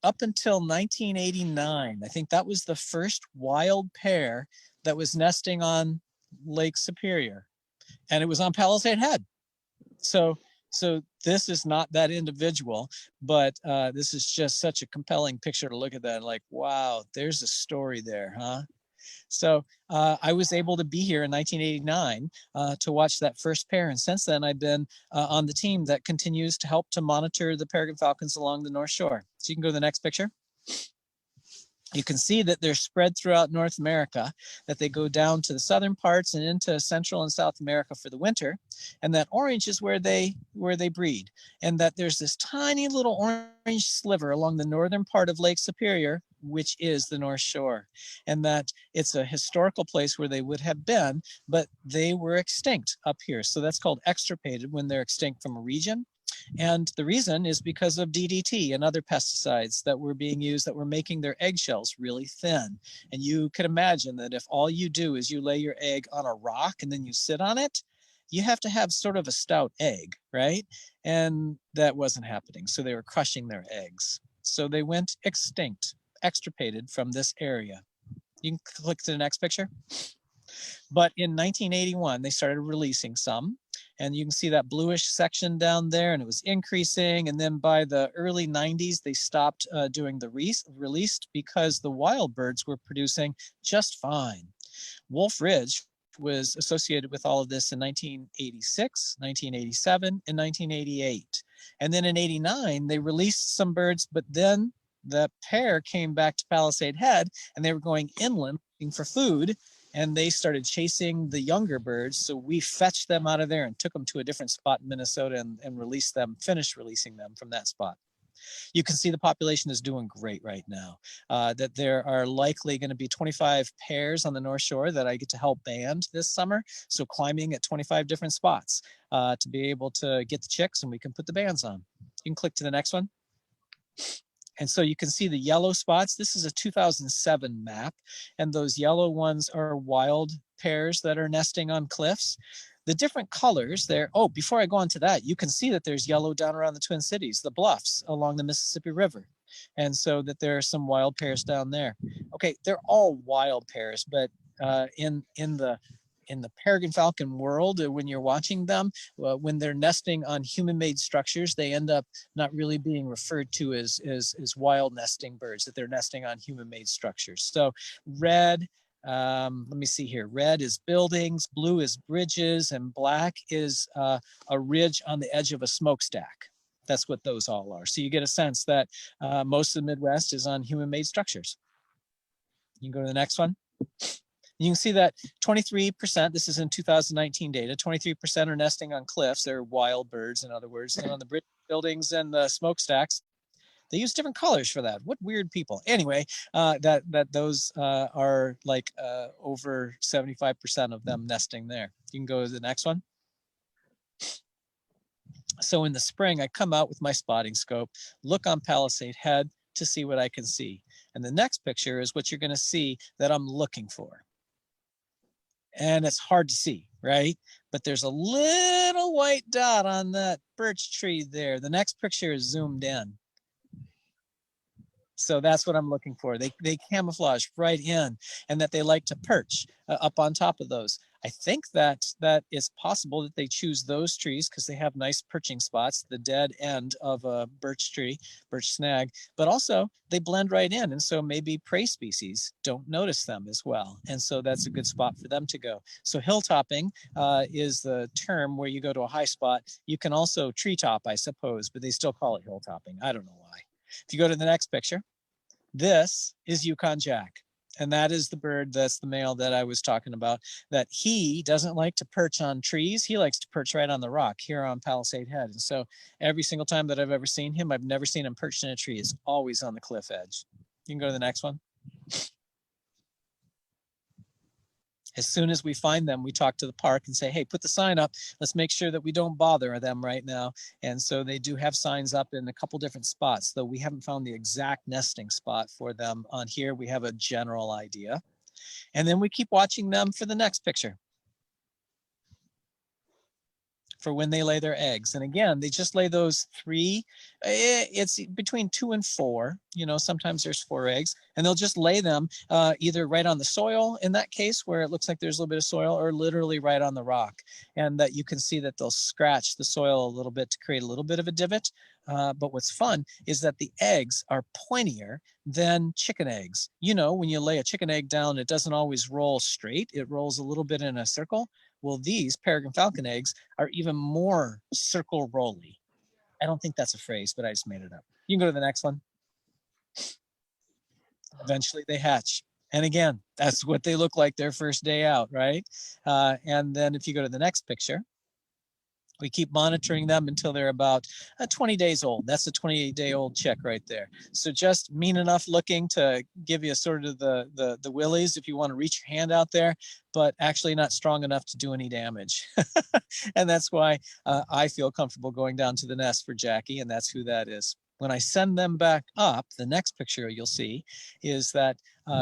up until 1989, I think that was the first wild pair that was nesting on Lake Superior. And it was on Palisade Head. So this is not that individual, but this is just such a compelling picture to look at that. Like, wow, there's a story there, huh? So I was able to be here in 1989 to watch that first pair. And since then, I've been on the team that continues to help to monitor the peregrine falcons along the North Shore. So you can go to the next picture. You can see that they're spread throughout North America, that they go down to the southern parts and into Central and South America for the winter. And that orange is where they breed. And that there's this tiny little orange sliver along the northern part of Lake Superior, which is the North Shore. And that it's a historical place where they would have been, but they were extinct up here. So that's called extirpated when they're extinct from a region. And the reason is because of DDT and other pesticides that were being used that were making their eggshells really thin. And you can imagine that if all you do is you lay your egg on a rock and then you sit on it, you have to have sort of a stout egg, right? And that wasn't happening. So they were crushing their eggs. So they went extinct, extirpated from this area. You can click to the next picture. But in 1981, they started releasing some. And you can see that bluish section down there, and it was increasing. And then by the early 90s, they stopped doing the release because the wild birds were producing just fine. Wolf Ridge was associated with all of this in 1986, 1987, and 1988. And then in 89, they released some birds, but then the pair came back to Palisade Head, and they were going inland looking for food. And they started chasing the younger birds. So we fetched them out of there and took them to a different spot in Minnesota and released them, finished releasing them from that spot. You can see the population is doing great right now, that there are likely going to be 25 pairs on the North Shore that I get to help band this summer. So climbing at 25 different spots to be able to get the chicks, and we can put the bands on. You can click to the next one. And so you can see the yellow spots. This is a 2007 map, and those yellow ones are wild pairs that are nesting on cliffs. The different colors there, oh, before I go on to that, you can see that there's yellow down around the Twin Cities, the bluffs along the Mississippi River. And so that there are some wild pairs down there. Okay, they're all wild pairs, but in the peregrine falcon world, when you're watching them, when they're nesting on human-made structures, they end up not really being referred to as wild nesting birds, that they're nesting on human-made structures. So red, let me see here. Red is buildings, blue is bridges, and black is a ridge on the edge of a smokestack. That's what those all are. So you get a sense that most of the Midwest is on human-made structures. You can go to the next one. You can see that 23%, this is in 2019 data, 23% are nesting on cliffs. They're wild birds, in other words. And on the bridge buildings and the smokestacks, they use different colors for that. What weird people. Anyway, that those are like over 75% of them nesting there. You can go to the next one. So in the spring, I come out with my spotting scope, look on Palisade Head to see what I can see. And the next picture is what you're going to see that I'm looking for. And it's hard to see, right? But there's a little white dot on that birch tree there. The next picture is zoomed in. So that's what I'm looking for. They camouflage right in, and that they like to perch up on top of those. I think that it's possible that they choose those trees because they have nice perching spots, the dead end of a birch tree, birch snag, but also they blend right in. And so maybe prey species don't notice them as well. And so that's a good spot for them to go. So hilltopping is the term where you go to a high spot. You can also treetop, I suppose, but they still call it hilltopping. I don't know why. If you go to the next picture, this is Yukon Jack. And that is the bird, that's the male that I was talking about, that he doesn't like to perch on trees. He likes to perch right on the rock here on Palisade Head. And so every single time that I've ever seen him, I've never seen him perched in a tree. It's always on the cliff edge. You can go to the next one. As soon as we find them, we talk to the park and say, hey, put the sign up. Let's make sure that we don't bother them right now. And so they do have signs up in a couple different spots, though we haven't found the exact nesting spot for them on here. We have a general idea. And then we keep watching them for the next picture, for when they lay their eggs. And again, they just lay those 3, it's between 2 and 4, you know, sometimes there's 4 eggs, and they'll just lay them either right on the soil in that case where it looks like there's a little bit of soil, or literally right on the rock. And that you can see that they'll scratch the soil a little bit to create a little bit of a divot. But what's fun is that the eggs are pointier than chicken eggs. You know, when you lay a chicken egg down, it doesn't always roll straight. It rolls a little bit in a circle. Well, these peregrine falcon eggs are even more circle rolly. I don't think that's a phrase, but I just made it up. You can go to the next one. Eventually they hatch. And again, that's what they look like their first day out, right? And then if you go to the next picture, we keep monitoring them until they're about 20 days old. That's a 28-day-old chick right there. So just mean enough looking to give you sort of the willies if you want to reach your hand out there, but actually not strong enough to do any damage. And that's why I feel comfortable going down to the nest for Jackie, and that's who that is. When I send them back up, the next picture you'll see is that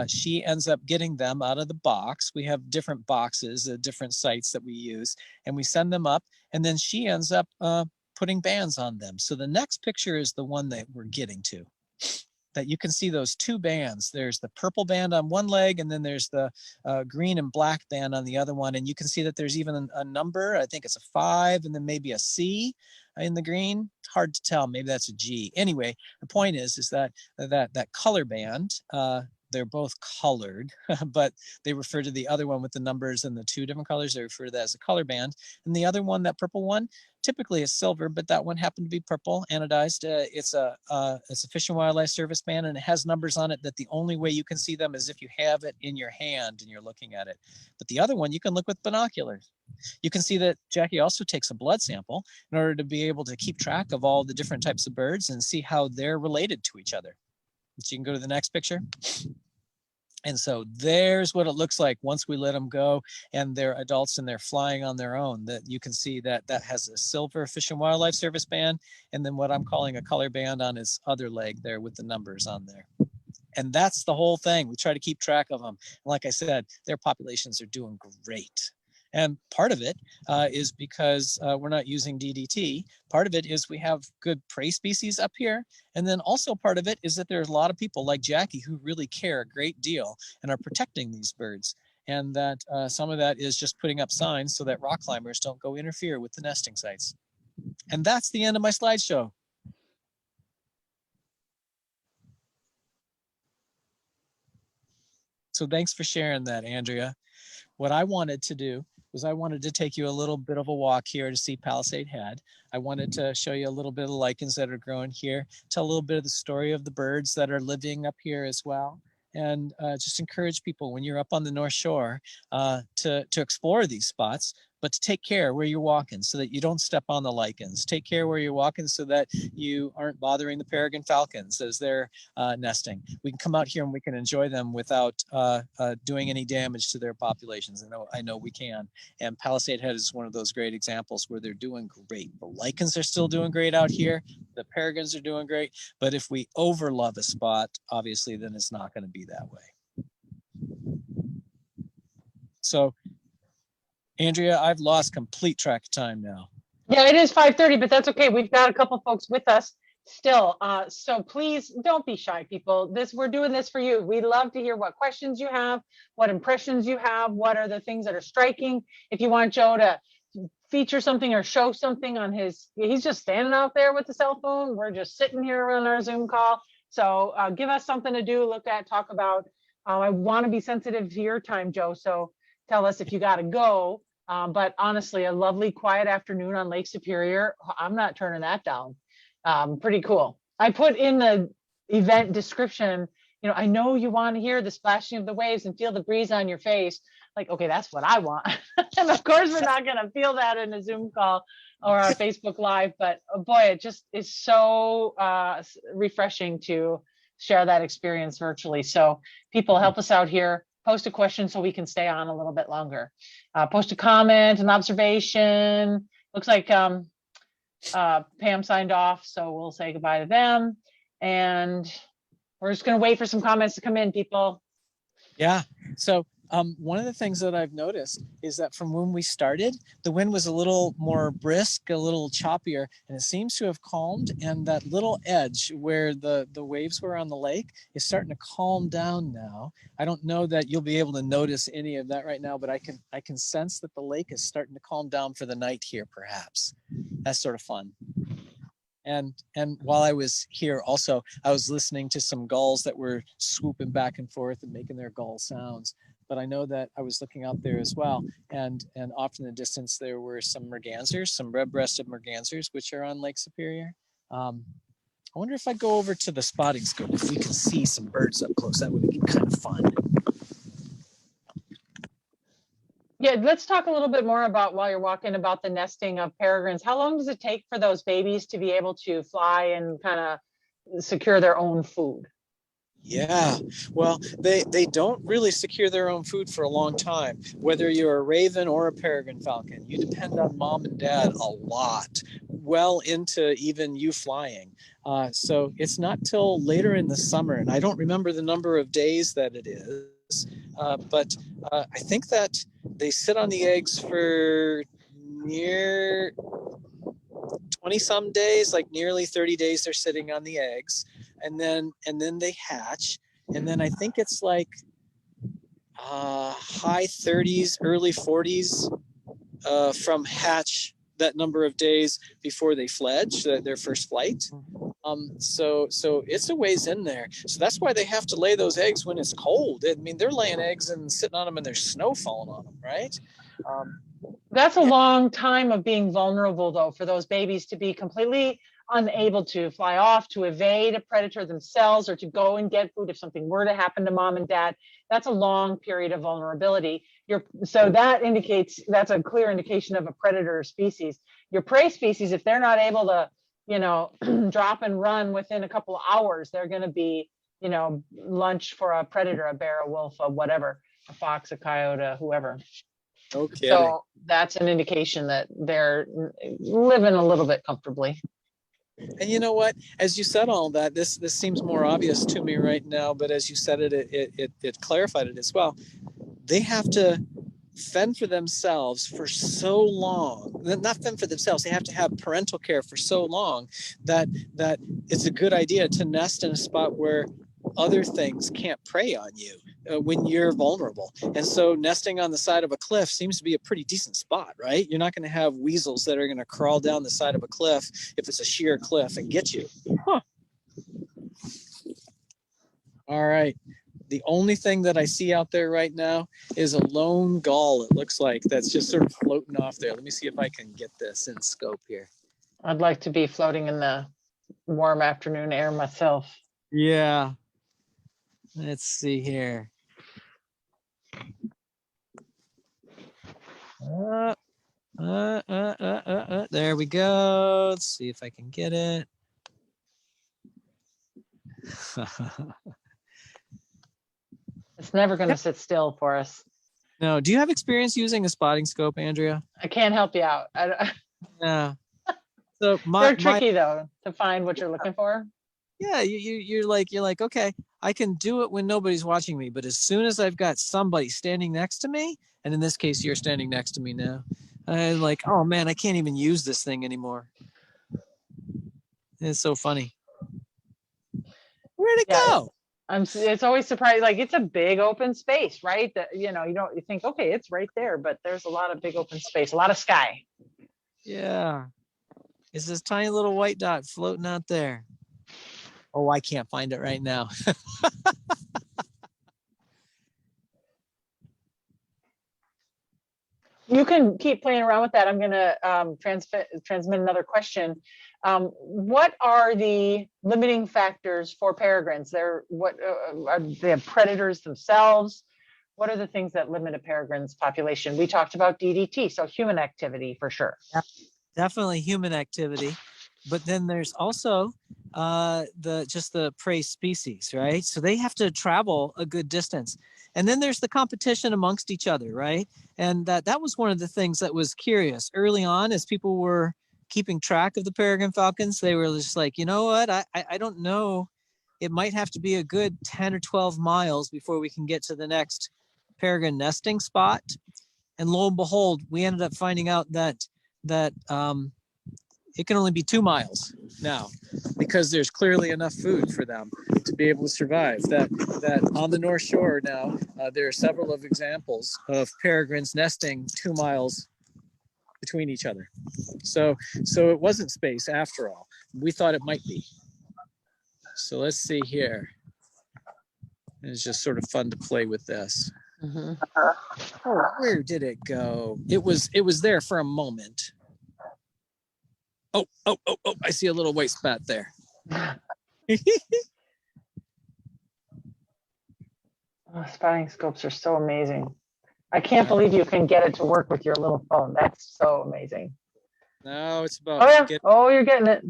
she ends up getting them out of the box. We have different boxes, different sites that we use, and we send them up, and then she ends up putting bands on them. So the next picture is the one that we're getting to, that you can see those two bands. There's the purple band on one leg, and then there's the green and black band on the other one. And you can see that there's even a number. I think it's a 5, and then maybe a C in the green. It's hard to tell. Maybe that's a G. Anyway, the point is that color band, they're both colored, but they refer to the other one with the numbers and the 2 different colors. They refer to that as a color band. And the other one, that purple one, typically is silver, but that one happened to be purple, anodized. It's a Fish and Wildlife Service band, and it has numbers on it that the only way you can see them is if you have it in your hand and you're looking at it. But the other one, you can look with binoculars. You can see that Jackie also takes a blood sample in order to be able to keep track of all the different types of birds and see how they're related to each other. So you can go to the next picture. And so there's what it looks like once we let them go and they're adults and they're flying on their own. That you can see that has a silver Fish and Wildlife Service band, and then what I'm calling a color band on his other leg there with the numbers on there. And that's the whole thing. We try to keep track of them. And like I said, their populations are doing great. And part of it is because we're not using DDT. Part of it is we have good prey species up here. And then also part of it is that there's a lot of people like Jackie who really care a great deal and are protecting these birds. And that some of that is just putting up signs so that rock climbers don't go interfere with the nesting sites. And that's the end of my slideshow. So thanks for sharing that, Andrea. What I wanted to do was I wanted to take you a little bit of a walk here to see Palisade Head. I wanted to show you a little bit of lichens that are growing here, tell a little bit of the story of the birds that are living up here as well, and just encourage people when you're up on the North Shore to explore these spots, but to take care where you're walking so that you don't step on the lichens. Take care where you're walking so that you aren't bothering the Peregrine Falcons as they're nesting. We can come out here and we can enjoy them without doing any damage to their populations. I know we can. And Palisade Head is one of those great examples where they're doing great. The lichens are still doing great out here. The peregrines are doing great. But if we overlove a spot, obviously, then it's not going to be that way. So, Andrea, I've lost complete track of time now. Yeah, it is 5:30, but that's okay. We've got a couple folks with us still. So please don't be shy, people. We're doing this for you. We love to hear what questions you have, what impressions you have, what are the things that are striking. If you want Joe to feature something or show something on he's just standing out there with the cell phone. We're just sitting here on our Zoom call. So give us something to do, look at, talk about. I want to be sensitive to your time, Joe. So tell us if you got to go. But honestly, a lovely quiet afternoon on Lake Superior. I'm not turning that down. Pretty cool. I put in the event description, I know you want to hear the splashing of the waves and feel the breeze on your face. Like, okay, that's what I want. And of course, we're not going to feel that in a Zoom call or a Facebook Live. But boy, it just is so refreshing to share that experience virtually. So people, help us out here. Post a question so we can stay on a little bit longer. Post a comment, an observation. Looks like Pam signed off, so we'll say goodbye to them. And we're just going to wait for some comments to come in, people. Yeah. So one of the things that I've noticed is that from when we started, the wind was a little more brisk, a little choppier, and it seems to have calmed. And that little edge where the waves were on the lake is starting to calm down now. I don't know that you'll be able to notice any of that right now, but I can sense that the lake is starting to calm down for the night here, perhaps. That's sort of fun. And while I was here also, I was listening to some gulls that were swooping back and forth and making their gull sounds. But I know that I was looking out there as well. And off in the distance, there were some mergansers, some red-breasted mergansers, which are on Lake Superior. I wonder if I go over to the spotting scope, if we can see some birds up close. That would be kind of fun. Yeah, let's talk a little bit more about, while you're walking, about the nesting of peregrines. How long does it take for those babies to be able to fly and kind of secure their own food? Yeah, well, they don't really secure their own food for a long time. Whether you're a raven or a peregrine falcon, you depend on mom and dad a lot, well into even you flying. So it's not till later in the summer, and I don't remember the number of days that it is, but I think that they sit on the eggs for near 20 some days, like nearly 30 days they're sitting on the eggs, and then they hatch, and then I think it's like high 30s, early 40s from hatch, that number of days before they fledge their first flight. So it's a ways in there. So that's why they have to lay those eggs when it's cold. I mean, they're laying eggs and sitting on them and there's snow falling on them, right? That's a long time of being vulnerable, though, for those babies to be completely unable to fly off, to evade a predator themselves, or to go and get food if something were to happen to mom and dad. That's a long period of vulnerability. So that indicates, that's a clear indication of a predator species. Your prey species, if they're not able to, you know, drop and run within a couple of hours, they're going to be, you know, lunch for a predator, a bear, a wolf, a whatever, a fox, a coyote, whoever. Okay. So that's an indication that they're living a little bit comfortably. And you know what? As you said all that, this seems more obvious to me right now, but as you said it clarified it as well. They have to fend for themselves for so long. Not fend for themselves. They have to have parental care for so long that it's a good idea to nest in a spot where other things can't prey on you when you're vulnerable. And so nesting on the side of a cliff seems to be a pretty decent spot, right? You're not going to have weasels that are going to crawl down the side of a cliff if it's a sheer cliff and get you. Huh. All right. The only thing that I see out there right now is a lone gull, it looks like, that's just sort of floating off there. Let me see if I can get this in scope here. I'd like to be floating in the warm afternoon air myself. Yeah. Let's see here. There we go. Let's see if I can get it. It's never going to sit still for us. No. Do you have experience using a spotting scope, Andrea? I can't help you out. Yeah. So they're tricky though to find what you're looking for. Yeah, you're like, okay, I can do it when nobody's watching me, but as soon as I've got somebody standing next to me, and in this case, you're standing next to me now, I'm like, oh man, I can't even use this thing anymore. It's so funny. Where'd it go? It's always surprising. Like, it's a big open space, right? That, you know, you think, okay, it's right there, but there's a lot of big open space, a lot of sky. Yeah. It's this tiny little white dot floating out there. Oh, I can't find it right now. You can keep playing around with that. I'm going to transmit another question. What are the limiting factors for peregrines? Are they predators themselves? What are the things that limit a peregrine's population? We talked about DDT, so human activity for sure. Yeah, definitely human activity. But then there's also the prey species, right? So they have to travel a good distance. And then there's the competition amongst each other, right? And that was one of the things that was curious. Early on, as people were keeping track of the peregrine falcons, they were just like, you know what? I don't know. It might have to be a good 10 or 12 miles before we can get to the next peregrine nesting spot. And lo and behold, we ended up finding out that it can only be 2 miles now, because there's clearly enough food for them to be able to survive. That on the North Shore now, there are several of examples of peregrines nesting 2 miles between each other. So it wasn't space after all. We thought it might be. So let's see here. It's just sort of fun to play with this. Mm-hmm. Oh, where did it go? It was there for a moment. Oh, I see a little white spot there. Oh, spotting scopes are so amazing. I can't believe you can get it to work with your little phone. That's so amazing. No, it's Oh about yeah. Oh, you're getting it.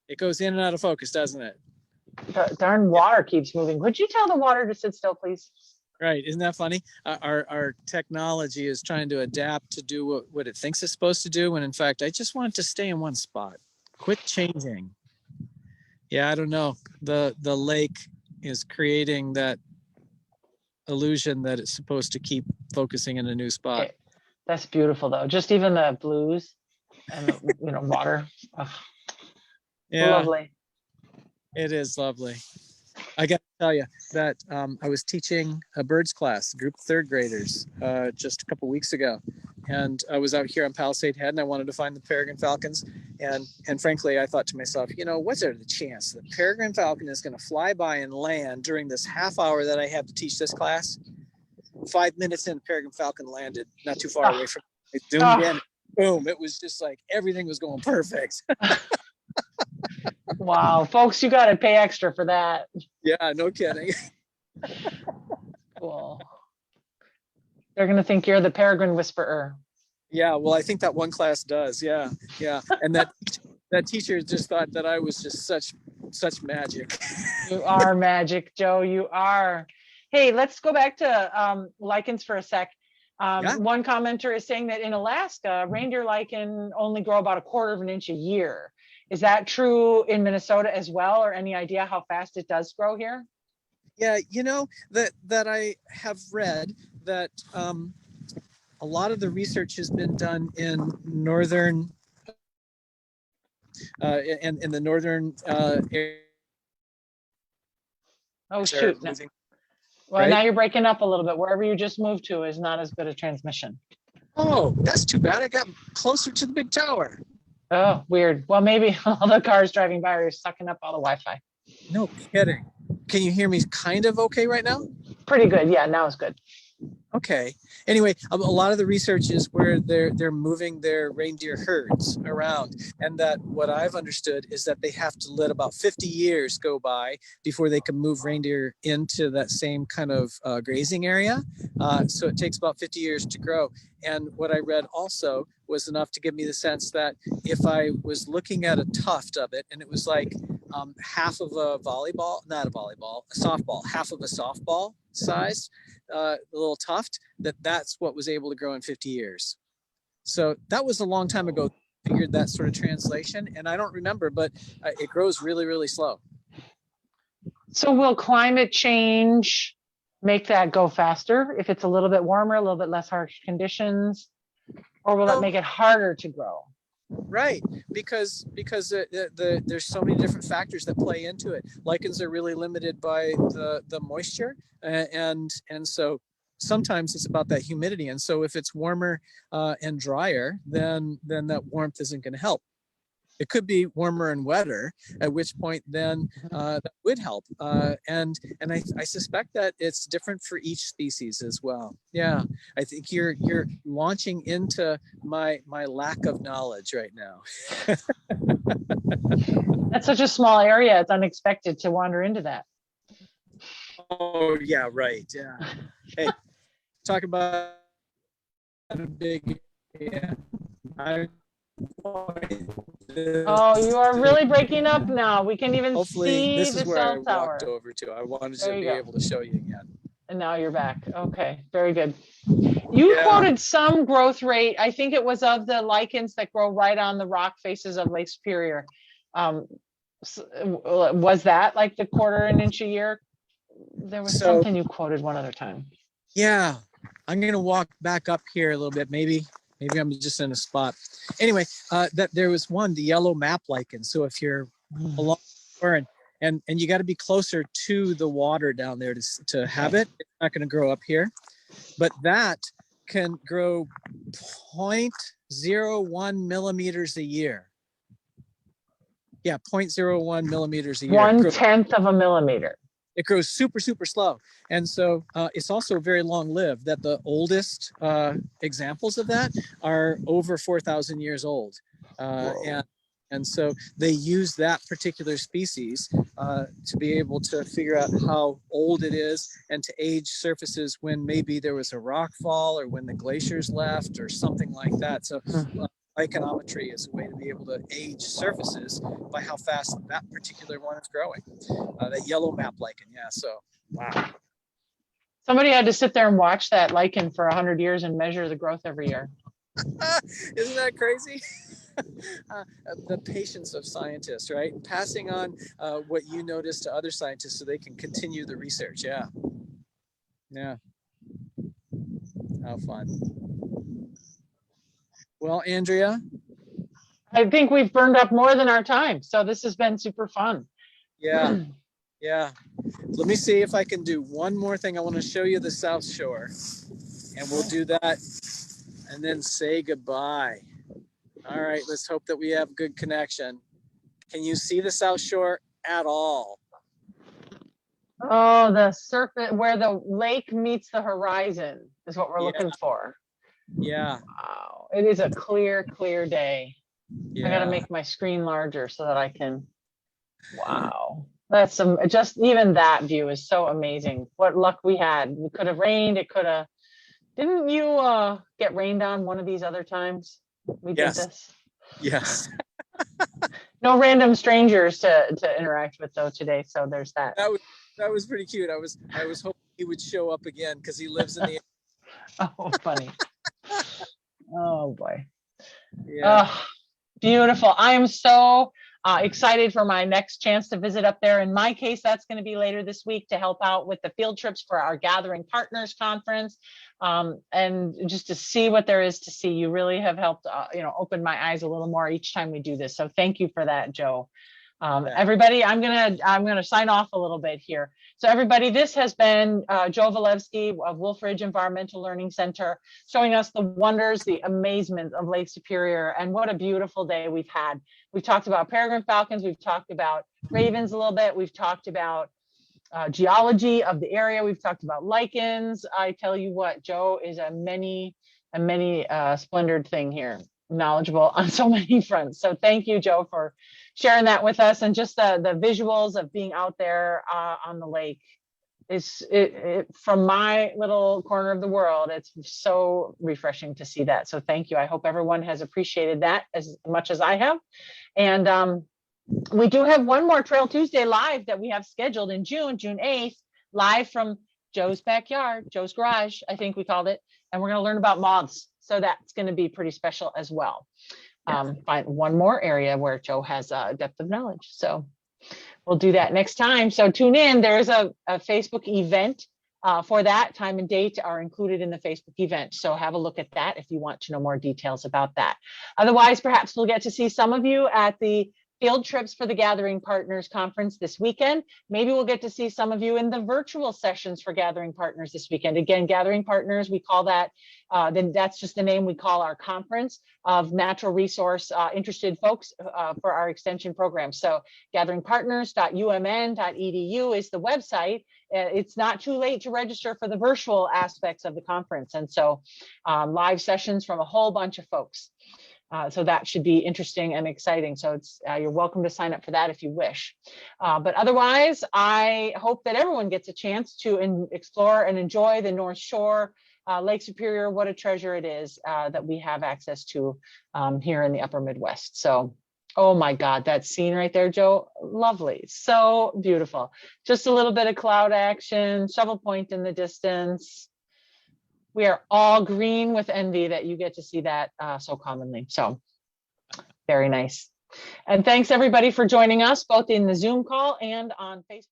it goes in and out of focus, doesn't it? Darn water keeps moving. Would you tell the water to sit still, please? Right. Isn't that funny? Our technology is trying to adapt to do what it thinks it's supposed to do, when in fact, I just want it to stay in one spot. Quit changing. Yeah, I don't know. The lake is creating that illusion that it's supposed to keep focusing in a new spot. That's beautiful, though. Just even the blues and the, water. Oh, Yeah, lovely. it is lovely. I got to tell you that I was teaching a birds class, a group of third graders, just a couple weeks ago. And I was out here on Palisade Head, and I wanted to find the Peregrine Falcons. And frankly, I thought to myself, what's there the chance that Peregrine Falcon is going to fly by and land during this half hour that I have to teach this class? 5 minutes in, Peregrine Falcon landed not too far away from me. It zoomed in, boom. It was just like everything was going perfect. Wow, folks, you got to pay extra for that. Yeah, no kidding. Cool. They're going to think you're the Peregrine Whisperer. Yeah, well, I think that one class does. Yeah. And that teacher just thought that I was just such magic. You are magic, Joe. You are. Hey, let's go back to lichens for a sec. One commenter is saying that in Alaska, reindeer lichen only grow about 1/4 of an inch a year. Is that true in Minnesota as well, or any idea how fast it does grow here? Yeah, that I have read that a lot of the research has been done in northern in the northern area. Oh shoot. Well, right? Now you're breaking up a little bit. Wherever you just moved to is not as good a transmission. Oh, that's too bad. I got closer to the big tower. Oh, weird. Well, maybe all the cars driving by are sucking up all the Wi-Fi. No kidding. Can you hear me kind of okay right now? Pretty good. Yeah, now it's good. Okay. Anyway, a lot of the research is where they're moving their reindeer herds around, and that what I've understood is that they have to let about 50 years go by before they can move reindeer into that same kind of grazing area. So it takes about 50 years to grow. And what I read also was enough to give me the sense that if I was looking at a tuft of it, and it was like half of a volleyball, not a volleyball, a softball, half of a softball size, the little tuft, that's what was able to grow in 50 years. So that was a long time ago. I figured that sort of translation, and I don't remember, but it grows really, really slow. So will climate change make that go faster if it's a little bit warmer, a little bit less harsh conditions, or will it make it harder to grow? Right, because there's so many different factors that play into it. Lichens are really limited by the moisture, and so sometimes it's about that humidity. And so if it's warmer and drier, then that warmth isn't going to help. It could be warmer and wetter, at which point then that would help. And I suspect that it's different for each species as well. Yeah, I think you're launching into my lack of knowledge right now. That's such a small area. It's unexpected to wander into that. Oh yeah, right. Yeah. Hey, talk about a big. Yeah. Oh, you are really breaking up now. We can even see this the is where cell I tower. walked over to. I wanted to be able to show you again. And now you're back. Okay, very good. You quoted some growth rate. I think it was of the lichens that grow right on the rock faces of Lake Superior. Was that like the 1/4 an inch a year? There was something you quoted one other time. Yeah, I'm going to walk back up here a little bit. Maybe I'm just in a spot. Anyway, that there was one, the yellow map lichen. So if you're along the shore and you got to be closer to the water down there to have it, it's not going to grow up here. But that can grow 0.01 millimeters a year. Yeah, 0.01 millimeters a year. 1/10 of a millimeter. It grows super, super slow. And so it's also very long lived, that the oldest examples of that are over 4,000 years old. And And so they use that particular species to be able to figure out how old it is and to age surfaces when maybe there was a rock fall or when the glaciers left or something like that. So iconometry is a way to be able to age surfaces by how fast that particular one is growing. That yellow map lichen, yeah, so wow. Somebody had to sit there and watch that lichen for 100 years and measure the growth every year. Isn't that crazy? The patience of scientists, right? Passing on what you notice to other scientists so they can continue the research. Yeah. How fun. Well, Andrea? I think we've burned up more than our time. So this has been super fun. Yeah. Yeah. Let me see if I can do one more thing. I want to show you the South Shore, and we'll do that and then say goodbye. All right, let's hope that we have good connection. Can you see the South Shore at all? Oh, the surface where the lake meets the horizon is what we're looking for. Yeah. Wow. It is a clear, clear day. Yeah. I got to make my screen larger so that I can. Wow. That's some, just even that view is so amazing. What luck we had. It could have rained. It could have. Didn't you get rained on one of these other times? We did this. Yes. No random strangers to interact with though today. So there's that. That was pretty cute. I was hoping he would show up again because he lives in the. Oh, funny. Oh boy. Yeah. Beautiful. I am so excited for my next chance to visit up there. In my case, that's going to be later this week to help out with the field trips for our Gathering Partners Conference. And just to see what there is to see. You really have helped, open my eyes a little more each time we do this. So thank you for that, Joe. Everybody, I'm gonna sign off a little bit here. So everybody, this has been Joe Walewski of Wolf Ridge Environmental Learning Center, showing us the wonders, the amazement of Lake Superior, and what a beautiful day we've had. We've talked about peregrine falcons, we've talked about ravens a little bit, we've talked about geology of the area, we've talked about lichens. I tell you what, Joe is a many splendored thing here, knowledgeable on so many fronts. So thank you, Joe, for sharing that with us, and just the visuals of being out there on the lake is from my little corner of the world. It's so refreshing to see that. So thank you. I hope everyone has appreciated that as much as I have. And we do have one more Trail Tuesday live that we have scheduled in June 8th, live from Joe's backyard, Joe's garage, I think we called it. And we're going to learn about moths. So that's going to be pretty special as well. Find one more area where Joe has a depth of knowledge. So we'll do that next time. So tune in. There's a Facebook event for that. Time and date are included in the Facebook event. So have a look at that if you want to know more details about that. Otherwise, perhaps we'll get to see some of you at the field trips for the Gathering Partners Conference this weekend. Maybe we'll get to see some of you in the virtual sessions for Gathering Partners this weekend. Again, Gathering Partners, we call that, then that's just the name we call our conference of natural resource interested folks for our extension program. So gatheringpartners.umn.edu is the website. It's not too late to register for the virtual aspects of the conference. And so live sessions from a whole bunch of folks. So that should be interesting and exciting. So it's you're welcome to sign up for that if you wish. But otherwise, I hope that everyone gets a chance to explore and enjoy the North Shore, Lake Superior. What a treasure it is that we have access to here in the Upper Midwest. So, oh my God, that scene right there, Joe, lovely, so beautiful. Just a little bit of cloud action, Shovel Point in the distance. We are all green with envy that you get to see that so commonly. So very nice. And thanks everybody for joining us both in the Zoom call and on Facebook.